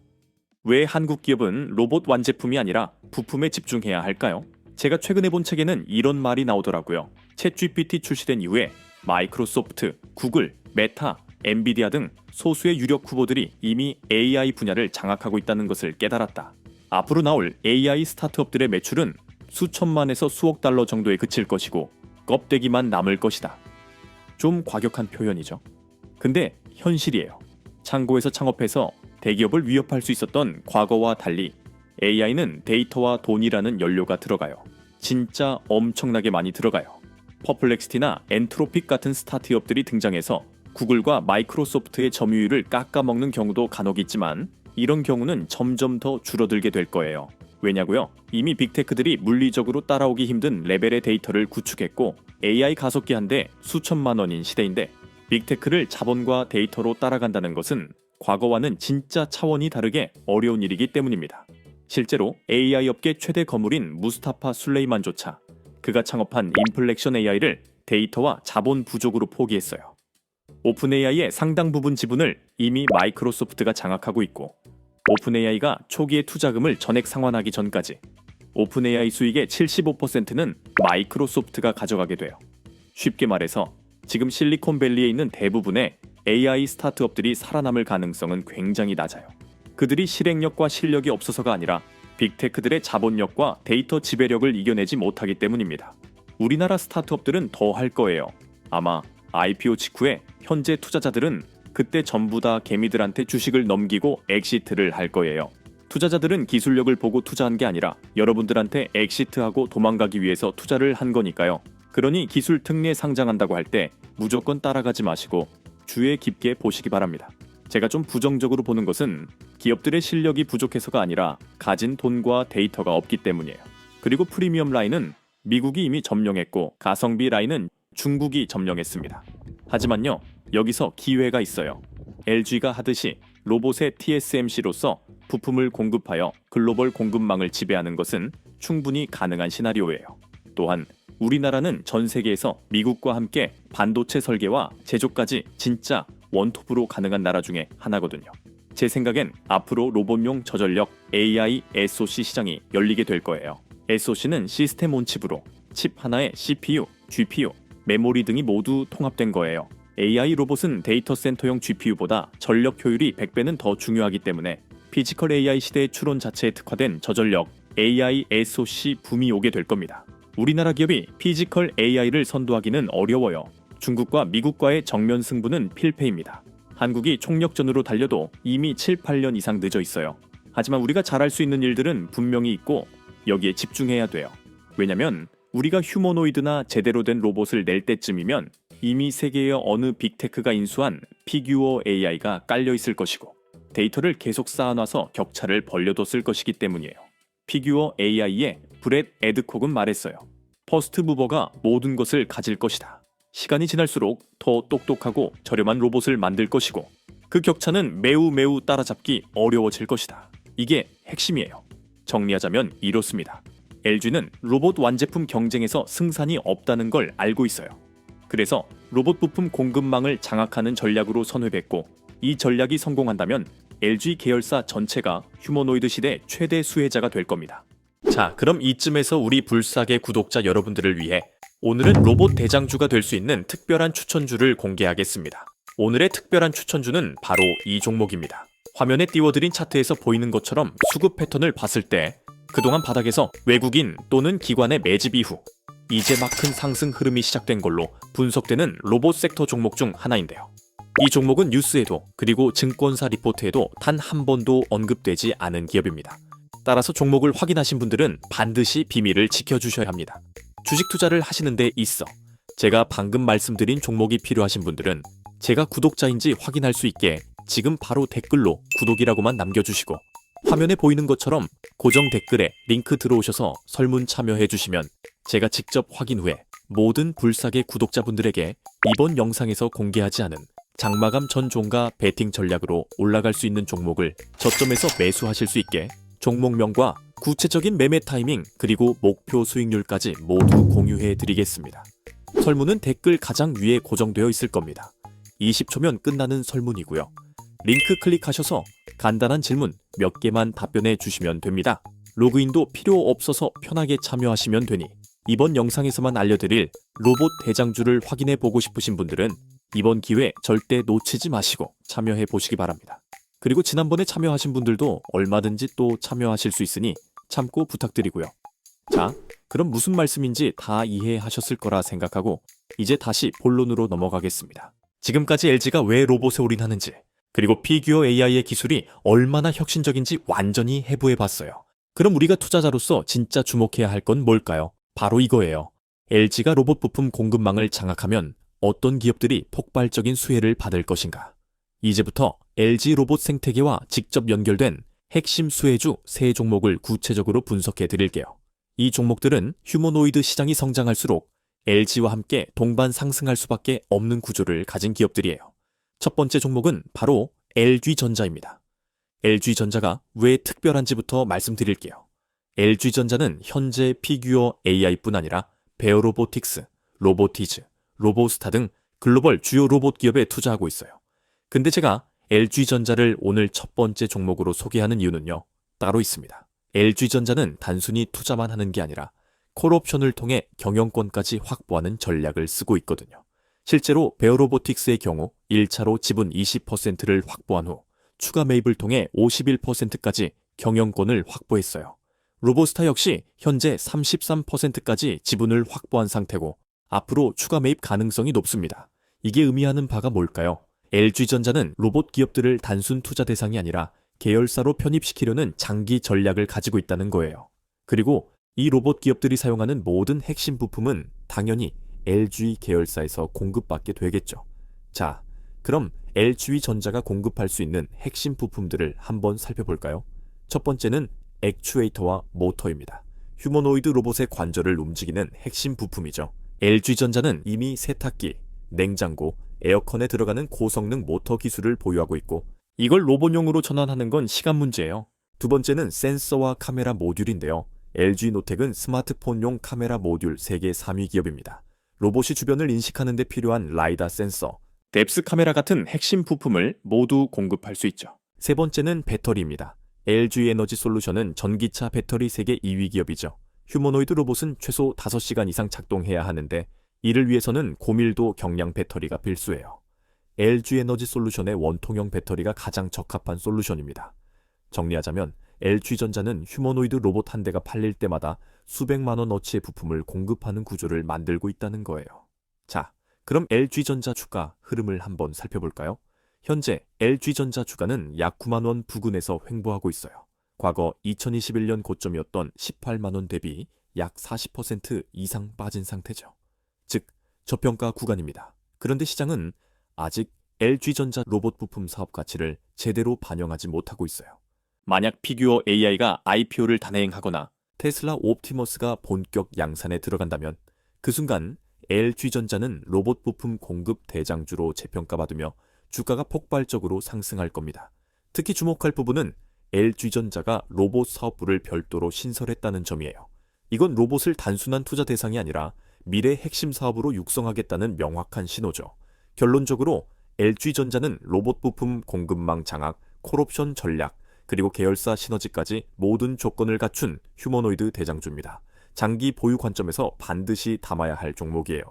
왜 한국 기업은 로봇 완제품이 아니라 부품에 집중해야 할까요? 제가 최근에 본 책에는 이런 말이 나오더라고요. 챗GPT 출시된 이후에 마이크로소프트, 구글, 메타, 엔비디아 등 소수의 유력 후보들이 이미 AI 분야를 장악하고 있다는 것을 깨달았다. 앞으로 나올 AI 스타트업들의 매출은 수천만에서 수억 달러 정도에 그칠 것이고 껍데기만 남을 것이다. 좀 과격한 표현이죠. 근데 현실이에요. 창고에서 창업해서 대기업을 위협할 수 있었던 과거와 달리 AI는 데이터와 돈이라는 연료가 들어가요. 진짜 엄청나게 많이 들어가요. 퍼플렉시티나 엔트로픽 같은 스타트업들이 등장해서 구글과 마이크로소프트의 점유율을 깎아먹는 경우도 간혹 있지만 이런 경우는 점점 더 줄어들게 될 거예요. 왜냐고요? 이미 빅테크들이 물리적으로 따라오기 힘든 레벨의 데이터를 구축했고 AI 가속기 한 대 수천만 원인 시대인데 빅테크를 자본과 데이터로 따라간다는 것은 과거와는 진짜 차원이 다르게 어려운 일이기 때문입니다. 실제로 AI 업계 최대 거물인 무스타파 술레이만조차 그가 창업한 인플렉션 AI를 데이터와 자본 부족으로 포기했어요. 오픈 AI의 상당 부분 지분을 이미 마이크로소프트가 장악하고 있고 오픈 AI가 초기의 투자금을 전액 상환하기 전까지 오픈 AI 수익의 75%는 마이크로소프트가 가져가게 돼요. 쉽게 말해서 지금 실리콘밸리에 있는 대부분의 AI 스타트업들이 살아남을 가능성은 굉장히 낮아요. 그들이 실행력과 실력이 없어서가 아니라 빅테크들의 자본력과 데이터 지배력을 이겨내지 못하기 때문입니다. 우리나라 스타트업들은 더 할 거예요. 아마 IPO 직후에 현재 투자자들은 그때 전부 다 개미들한테 주식을 넘기고 엑시트를 할 거예요. 투자자들은 기술력을 보고 투자한 게 아니라 여러분들한테 엑시트하고 도망가기 위해서 투자를 한 거니까요. 그러니 기술 특례 상장한다고 할 때 무조건 따라가지 마시고 주의 깊게 보시기 바랍니다. 제가 좀 부정적으로 보는 것은 기업들의 실력이 부족해서가 아니라 가진 돈과 데이터가 없기 때문이에요. 그리고 프리미엄 라인은 미국이 이미 점령했고 가성비 라인은 중국이 점령했습니다. 하지만요, 여기서 기회가 있어요. LG가 하듯이 로봇의 TSMC로서 부품을 공급하여 글로벌 공급망을 지배하는 것은 충분히 가능한 시나리오예요. 또한 우리나라는 전 세계에서 미국과 함께 반도체 설계와 제조까지 진짜 원톱으로 가능한 나라 중에 하나거든요. 제 생각엔 앞으로 로봇용 저전력 AI SoC 시장이 열리게 될 거예요. SoC는 시스템 온칩으로 칩 하나에 CPU, GPU, 메모리 등이 모두 통합된 거예요. AI 로봇은 데이터 센터용 GPU보다 전력 효율이 100배는 더 중요하기 때문에 피지컬 AI 시대의 추론 자체에 특화된 저전력 AI SoC 붐이 오게 될 겁니다. 우리나라 기업이 피지컬 AI를 선도하기는 어려워요. 중국과 미국과의 정면 승부는 필패입니다. 한국이 총력전으로 달려도 이미 7, 8년 이상 늦어 있어요. 하지만 우리가 잘할 수 있는 일들은 분명히 있고 여기에 집중해야 돼요. 왜냐면 우리가 휴머노이드나 제대로 된 로봇을 낼 때쯤이면 이미 세계의 어느 빅테크가 인수한 피규어 AI가 깔려 있을 것이고 데이터를 계속 쌓아놔서 격차를 벌려뒀을 것이기 때문이에요. 피규어 AI의 브렛 에드콕은 말했어요. 퍼스트 무버가 모든 것을 가질 것이다. 시간이 지날수록 더 똑똑하고 저렴한 로봇을 만들 것이고 그 격차는 매우 따라잡기 어려워질 것이다. 이게 핵심이에요. 정리하자면 이렇습니다. LG는 로봇 완제품 경쟁에서 승산이 없다는 걸 알고 있어요. 그래서 로봇 부품 공급망을 장악하는 전략으로 선회했고, 이 전략이 성공한다면 LG 계열사 전체가 휴머노이드 시대 최대 수혜자가 될 겁니다. 자, 그럼 이쯤에서 우리 불사계 구독자 여러분들을 위해 오늘은 로봇 대장주가 될 수 있는 특별한 추천주를 공개하겠습니다. 오늘의 특별한 추천주는 바로 이 종목입니다. 화면에 띄워드린 차트에서 보이는 것처럼 수급 패턴을 봤을 때 그동안 바닥에서 외국인 또는 기관의 매집 이후 이제 막 큰 상승 흐름이 시작된 걸로 분석되는 로봇 섹터 종목 중 하나인데요. 이 종목은 뉴스에도 그리고 증권사 리포트에도 단 한 번도 언급되지 않은 기업입니다. 따라서 종목을 확인하신 분들은 반드시 비밀을 지켜주셔야 합니다. 주식 투자를 하시는 데 있어 제가 방금 말씀드린 종목이 필요하신 분들은 제가 구독자인지 확인할 수 있게 지금 바로 댓글로 구독이라고만 남겨주시고 화면에 보이는 것처럼 고정 댓글에 링크 들어오셔서 설문 참여해 주시면 제가 직접 확인 후에 모든 불사계 구독자분들에게 이번 영상에서 공개하지 않은 장마감 전 종가 베팅 전략으로 올라갈 수 있는 종목을 저점에서 매수하실 수 있게 종목명과 구체적인 매매 타이밍 그리고 목표 수익률까지 모두 공유해 드리겠습니다. 설문은 댓글 가장 위에 고정되어 있을 겁니다. 20초면 끝나는 설문이고요. 링크 클릭하셔서 간단한 질문 몇 개만 답변해 주시면 됩니다. 로그인도 필요 없어서 편하게 참여하시면 되니 이번 영상에서만 알려드릴 로봇 대장주를 확인해 보고 싶으신 분들은 이번 기회 절대 놓치지 마시고 참여해 보시기 바랍니다. 그리고 지난번에 참여하신 분들도 얼마든지 또 참여하실 수 있으니 참고 부탁드리고요. 자, 그럼 무슨 말씀인지 다 이해하셨을 거라 생각하고 이제 다시 본론으로 넘어가겠습니다. 지금까지 LG가 왜 로봇에 올인하는지 그리고 피규어 AI의 기술이 얼마나 혁신적인지 완전히 해부해봤어요. 그럼 우리가 투자자로서 진짜 주목해야 할 건 뭘까요? 바로 이거예요. LG가 로봇 부품 공급망을 장악하면 어떤 기업들이 폭발적인 수혜를 받을 것인가? 이제부터 LG 로봇 생태계와 직접 연결된 핵심 수혜주 3종목을 구체적으로 분석해 드릴게요. 이 종목들은 휴머노이드 시장이 성장할수록 LG와 함께 동반 상승할 수밖에 없는 구조를 가진 기업들이에요. 첫 번째 종목은 바로 LG전자입니다. LG전자가 왜 특별한지부터 말씀드릴게요. LG전자는 현재 피규어 AI뿐 아니라 베어로보틱스, 로보티즈, 로보스타 등 글로벌 주요 로봇 기업에 투자하고 있어요. 근데 제가 LG전자를 오늘 첫 번째 종목으로 소개하는 이유는요, 따로 있습니다. LG전자는 단순히 투자만 하는 게 아니라 콜옵션을 통해 경영권까지 확보하는 전략을 쓰고 있거든요. 실제로 베어로보틱스의 경우 1차로 지분 20%를 확보한 후 추가 매입을 통해 51%까지 경영권을 확보했어요. 로보스타 역시 현재 33%까지 지분을 확보한 상태고 앞으로 추가 매입 가능성이 높습니다. 이게 의미하는 바가 뭘까요? LG전자는 로봇 기업들을 단순 투자 대상이 아니라 계열사로 편입시키려는 장기 전략을 가지고 있다는 거예요. 그리고 이 로봇 기업들이 사용하는 모든 핵심 부품은 당연히 LG 계열사에서 공급받게 되겠죠. 자, 그럼 LG전자가 공급할 수 있는 핵심 부품들을 한번 살펴볼까요? 첫 번째는 액추에이터와 모터입니다. 휴머노이드 로봇의 관절을 움직이는 핵심 부품이죠. LG전자는 이미 세탁기, 냉장고, 에어컨에 들어가는 고성능 모터 기술을 보유하고 있고 이걸 로봇용으로 전환하는 건 시간 문제예요. 두 번째는 센서와 카메라 모듈인데요. LG노텍은 스마트폰용 카메라 모듈 세계 3위 기업입니다. 로봇이 주변을 인식하는 데 필요한 라이다 센서, 뎁스 카메라 같은 핵심 부품을 모두 공급할 수 있죠. 세 번째는 배터리입니다. LG 에너지 솔루션은 전기차 배터리 세계 2위 기업이죠. 휴머노이드 로봇은 최소 5시간 이상 작동해야 하는데 이를 위해서는 고밀도 경량 배터리가 필수예요. LG 에너지 솔루션의 원통형 배터리가 가장 적합한 솔루션입니다. 정리하자면 LG전자는 휴머노이드 로봇 한 대가 팔릴 때마다 수백만 원어치의 부품을 공급하는 구조를 만들고 있다는 거예요. 자, 그럼 LG전자 주가 흐름을 한번 살펴볼까요? 현재 LG전자 주가는 약 9만 원 부근에서 횡보하고 있어요. 과거 2021년 고점이었던 18만 원 대비 약 40% 이상 빠진 상태죠. 즉, 저평가 구간입니다. 그런데 시장은 아직 LG전자 로봇 부품 사업 가치를 제대로 반영하지 못하고 있어요. 만약 피규어 AI가 IPO를 단행하거나 테슬라 옵티머스가 본격 양산에 들어간다면 그 순간 LG전자는 로봇 부품 공급 대장주로 재평가받으며 주가가 폭발적으로 상승할 겁니다. 특히 주목할 부분은 LG전자가 로봇 사업부를 별도로 신설했다는 점이에요. 이건 로봇을 단순한 투자 대상이 아니라 미래 핵심 사업으로 육성하겠다는 명확한 신호죠. 결론적으로 LG전자는 로봇 부품 공급망 장악, 콜옵션 전략, 그리고 계열사 시너지까지 모든 조건을 갖춘 휴머노이드 대장주입니다. 장기 보유 관점에서 반드시 담아야 할 종목이에요.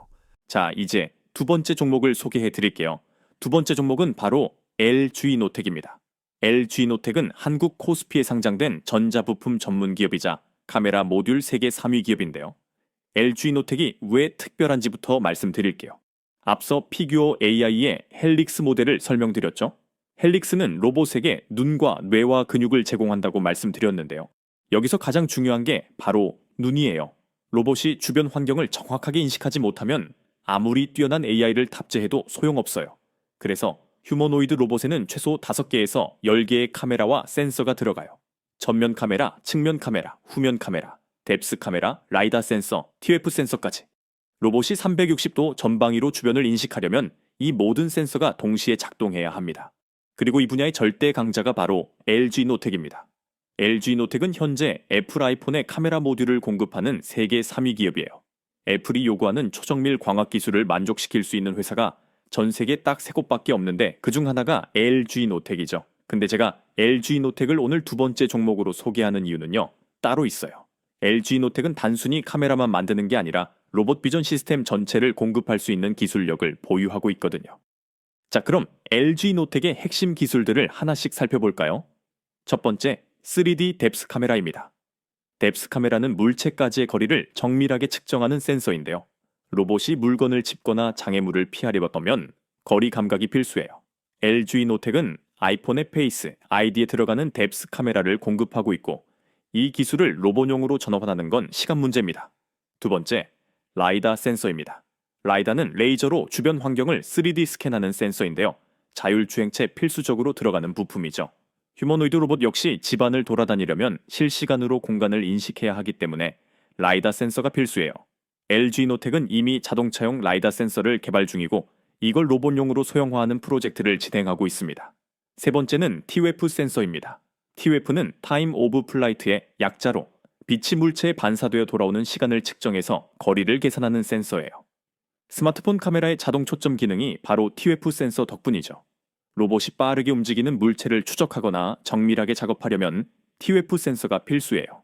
자, 이제 두 번째 종목을 소개해 드릴게요. 두 번째 종목은 바로 LG노텍입니다. LG노텍은 한국 코스피에 상장된 전자부품 전문 기업이자 카메라 모듈 세계 3위 기업인데요. LG노텍이 왜 특별한지부터 말씀드릴게요. 앞서 피규어 AI의 헬릭스 모델을 설명드렸죠. 헬릭스는 로봇에게 눈과 뇌와 근육을 제공한다고 말씀드렸는데요. 여기서 가장 중요한 게 바로 눈이에요. 로봇이 주변 환경을 정확하게 인식하지 못하면 아무리 뛰어난 AI를 탑재해도 소용없어요. 그래서 휴머노이드 로봇에는 최소 5개에서 10개의 카메라와 센서가 들어가요. 전면 카메라, 측면 카메라, 후면 카메라, 뎁스 카메라, 라이다 센서, TF 센서까지. 로봇이 360도 전방위로 주변을 인식하려면 이 모든 센서가 동시에 작동해야 합니다. 그리고 이 분야의 절대 강자가 바로 LG노텍입니다. LG노텍은 현재 애플 아이폰의 카메라 모듈을 공급하는 세계 3위 기업이에요. 애플이 요구하는 초정밀 광학 기술을 만족시킬 수 있는 회사가 전 세계에 딱 3곳밖에 없는데 그중 하나가 LG노텍이죠. 근데 제가 LG노텍을 오늘 두 번째 종목으로 소개하는 이유는요, 따로 있어요. LG노텍은 단순히 카메라만 만드는 게 아니라 로봇 비전 시스템 전체를 공급할 수 있는 기술력을 보유하고 있거든요. 자, 그럼 LG노텍의 핵심 기술들을 하나씩 살펴볼까요? 첫 번째, 3D 뎁스 카메라입니다. 뎁스 카메라는 물체까지의 거리를 정밀하게 측정하는 센서인데요. 로봇이 물건을 짚거나 장애물을 피하려면 거리 감각이 필수예요. LG노텍은 아이폰의 페이스, 아이디에 들어가는 뎁스 카메라를 공급하고 있고 이 기술을 로봇용으로 전환하는 건 시간 문제입니다. 두 번째, 라이다 센서입니다. 라이다는 레이저로 주변 환경을 3D 스캔하는 센서인데요. 자율주행체 필수적으로 들어가는 부품이죠. 휴머노이드 로봇 역시 집안을 돌아다니려면 실시간으로 공간을 인식해야 하기 때문에 라이다 센서가 필수예요. LG노텍은 이미 자동차용 라이다 센서를 개발 중이고 이걸 로봇용으로 소형화하는 프로젝트를 진행하고 있습니다. 세 번째는 TWF 센서입니다. TWF는 타임 오브 플라이트의 약자로 빛이 물체에 반사되어 돌아오는 시간을 측정해서 거리를 계산하는 센서예요. 스마트폰 카메라의 자동 초점 기능이 바로 TWF 센서 덕분이죠. 로봇이 빠르게 움직이는 물체를 추적하거나 정밀하게 작업하려면 TWF 센서가 필수예요.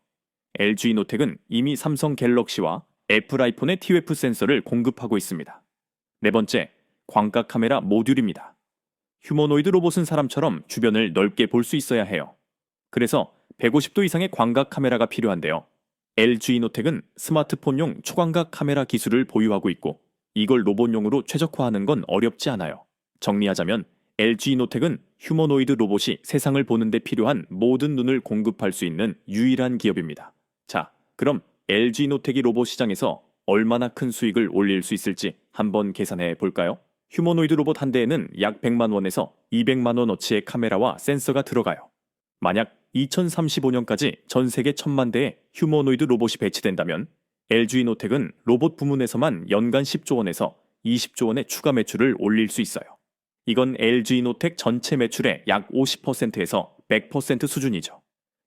LG노텍은 이미 삼성 갤럭시와 애플 아이폰의 TWF 센서를 공급하고 있습니다. 네 번째, 광각 카메라 모듈입니다. 휴머노이드 로봇은 사람처럼 주변을 넓게 볼 수 있어야 해요. 그래서 150도 이상의 광각 카메라가 필요한데요. LG노텍은 스마트폰용 초광각 카메라 기술을 보유하고 있고 이걸 로봇용으로 최적화하는 건 어렵지 않아요. 정리하자면 LG노텍은 휴머노이드 로봇이 세상을 보는 데 필요한 모든 눈을 공급할 수 있는 유일한 기업입니다. 자, 그럼 LG노텍이 로봇 시장에서 얼마나 큰 수익을 올릴 수 있을지 한번 계산해 볼까요? 휴머노이드 로봇 한 대에는 약 100만 원에서 200만 원어치의 카메라와 센서가 들어가요. 만약 2035년까지 전 세계 1000만 대의 휴머노이드 로봇이 배치된다면 LG노텍은 로봇 부문에서만 연간 10조 원에서 20조 원의 추가 매출을 올릴 수 있어요. 이건 LG노텍 전체 매출의 약 50%에서 100% 수준이죠.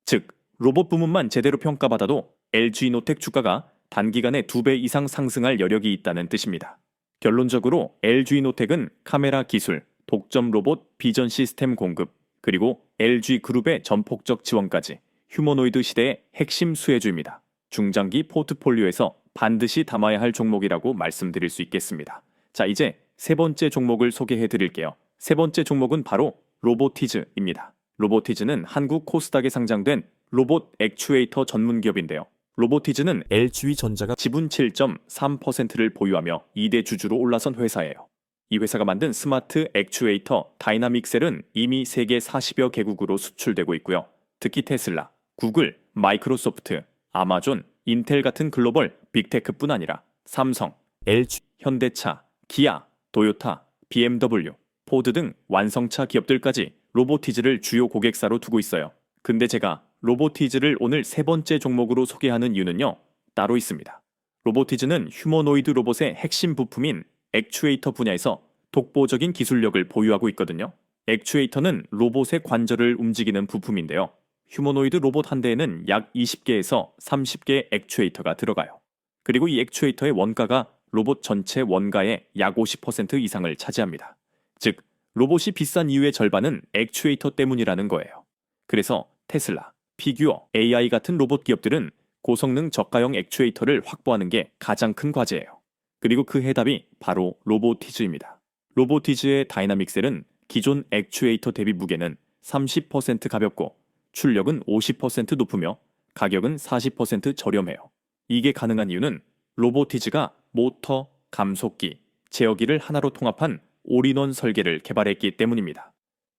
즉, 로봇 부문만 제대로 평가받아도 LG노텍 주가가 단기간에 2배 이상 상승할 여력이 있다는 뜻입니다. 결론적으로 LG노텍은 카메라 기술, 독점 로봇 비전 시스템 공급, 그리고 LG그룹의 전폭적 지원까지 휴머노이드 시대의 핵심 수혜주입니다. 중장기 포트폴리오에서 반드시 담아야 할 종목이라고 말씀드릴 수 있겠습니다. 자, 이제 세 번째 종목을 소개해 드릴게요. 세 번째 종목은 바로 로보티즈입니다. 로보티즈는 한국 코스닥에 상장된 로봇 액추에이터 전문 기업인데요. 로보티즈는 LG전자가 지분 7.3%를 보유하며 2대 주주로 올라선 회사예요. 이 회사가 만든 스마트 액추에이터 다이나믹셀은 이미 세계 40여 개국으로 수출되고 있고요. 특히 테슬라, 구글, 마이크로소프트, 아마존, 인텔 같은 글로벌 빅테크뿐 아니라 삼성, LG, 현대차, 기아, 도요타, BMW, 포드 등 완성차 기업들까지 로보티즈를 주요 고객사로 두고 있어요. 근데 제가 로보티즈를 오늘 세 번째 종목으로 소개하는 이유는요, 따로 있습니다. 로보티즈는 휴머노이드 로봇의 핵심 부품인 액추에이터 분야에서 독보적인 기술력을 보유하고 있거든요. 액추에이터는 로봇의 관절을 움직이는 부품인데요. 휴머노이드 로봇 한 대에는 약 20개에서 30개의 액추에이터가 들어가요. 그리고 이 액추에이터의 원가가 로봇 전체 원가의 약 50% 이상을 차지합니다. 즉, 로봇이 비싼 이유의 절반은 액추에이터 때문이라는 거예요. 그래서 테슬라, 피규어, AI 같은 로봇 기업들은 고성능 저가형 액추에이터를 확보하는 게 가장 큰 과제예요. 그리고 그 해답이 바로 로보티즈입니다. 로보티즈의 다이나믹셀은 기존 액추에이터 대비 무게는 30% 가볍고 출력은 50% 높으며 가격은 40% 저렴해요. 이게 가능한 이유는 로보티즈가 모터, 감속기, 제어기를 하나로 통합한 올인원 설계를 개발했기 때문입니다.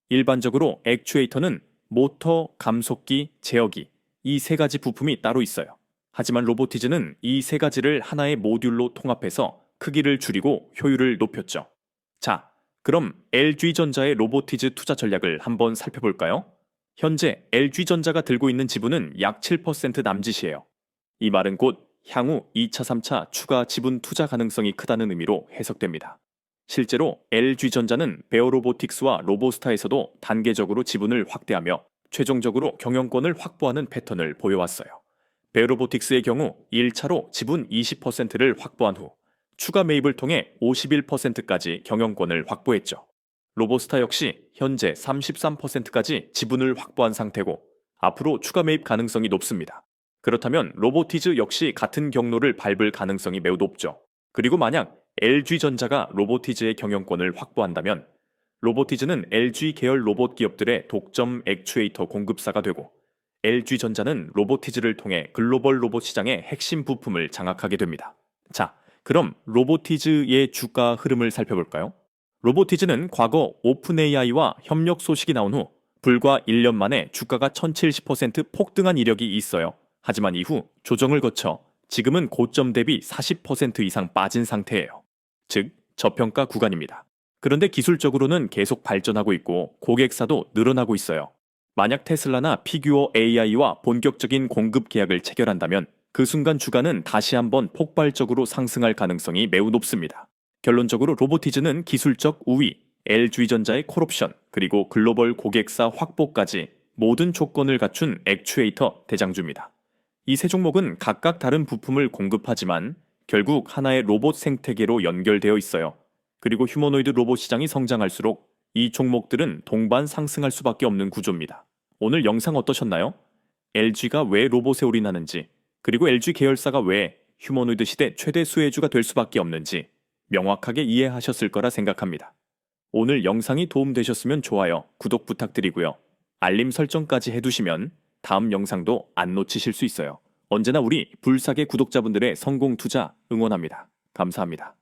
일반적으로 액추에이터는 모터, 감속기, 제어기 이 세 가지 부품이 따로 있어요. 하지만 로보티즈는 이 세 가지를 하나의 모듈로 통합해서 크기를 줄이고 효율을 높였죠. 자, 그럼 LG전자의 로보티즈 투자 전략을 한번 살펴볼까요? 현재 LG전자가 들고 있는 지분은 약 7% 남짓이에요. 이 말은 곧 향후 2차, 3차 추가 지분 투자 가능성이 크다는 의미로 해석됩니다. 실제로 LG전자는 베어로보틱스와 로보스타에서도 단계적으로 지분을 확대하며 최종적으로 경영권을 확보하는 패턴을 보여왔어요. 베어로보틱스의 경우 1차로 지분 20%를 확보한 후 추가 매입을 통해 51%까지 경영권을 확보했죠. 로보스타 역시 현재 33%까지 지분을 확보한 상태고 앞으로 추가 매입 가능성이 높습니다. 그렇다면 로보티즈 역시 같은 경로를 밟을 가능성이 매우 높죠. 그리고 만약 LG전자가 로보티즈의 경영권을 확보한다면 로보티즈는 LG 계열 로봇 기업들의 독점 액추에이터 공급사가 되고 LG전자는 로보티즈를 통해 글로벌 로봇 시장의 핵심 부품을 장악하게 됩니다. 자, 그럼 로보티즈의 주가 흐름을 살펴볼까요? 로보티즈는 과거 오픈 AI와 협력 소식이 나온 후 불과 1년 만에 주가가 1070% 폭등한 이력이 있어요. 하지만 이후 조정을 거쳐 지금은 고점 대비 40% 이상 빠진 상태예요. 즉, 저평가 구간입니다. 그런데 기술적으로는 계속 발전하고 있고 고객사도 늘어나고 있어요. 만약 테슬라나 피규어 AI와 본격적인 공급 계약을 체결한다면 그 순간 주가는 다시 한번 폭발적으로 상승할 가능성이 매우 높습니다. 결론적으로 로보티즈는 기술적 우위, LG전자의 콜옵션, 그리고 글로벌 고객사 확보까지 모든 조건을 갖춘 액추에이터 대장주입니다. 이 세 종목은 각각 다른 부품을 공급하지만 결국 하나의 로봇 생태계로 연결되어 있어요. 그리고 휴머노이드 로봇 시장이 성장할수록 이 종목들은 동반 상승할 수밖에 없는 구조입니다. 오늘 영상 어떠셨나요? LG가 왜 로봇에 올인하는지, 그리고 LG 계열사가 왜 휴머노이드 시대 최대 수혜주가 될 수밖에 없는지 명확하게 이해하셨을 거라 생각합니다. 오늘 영상이 도움되셨으면 좋아요, 구독 부탁드리고요. 알림 설정까지 해두시면 다음 영상도 안 놓치실 수 있어요. 언제나 우리 불사계 구독자분들의 성공 투자 응원합니다. 감사합니다.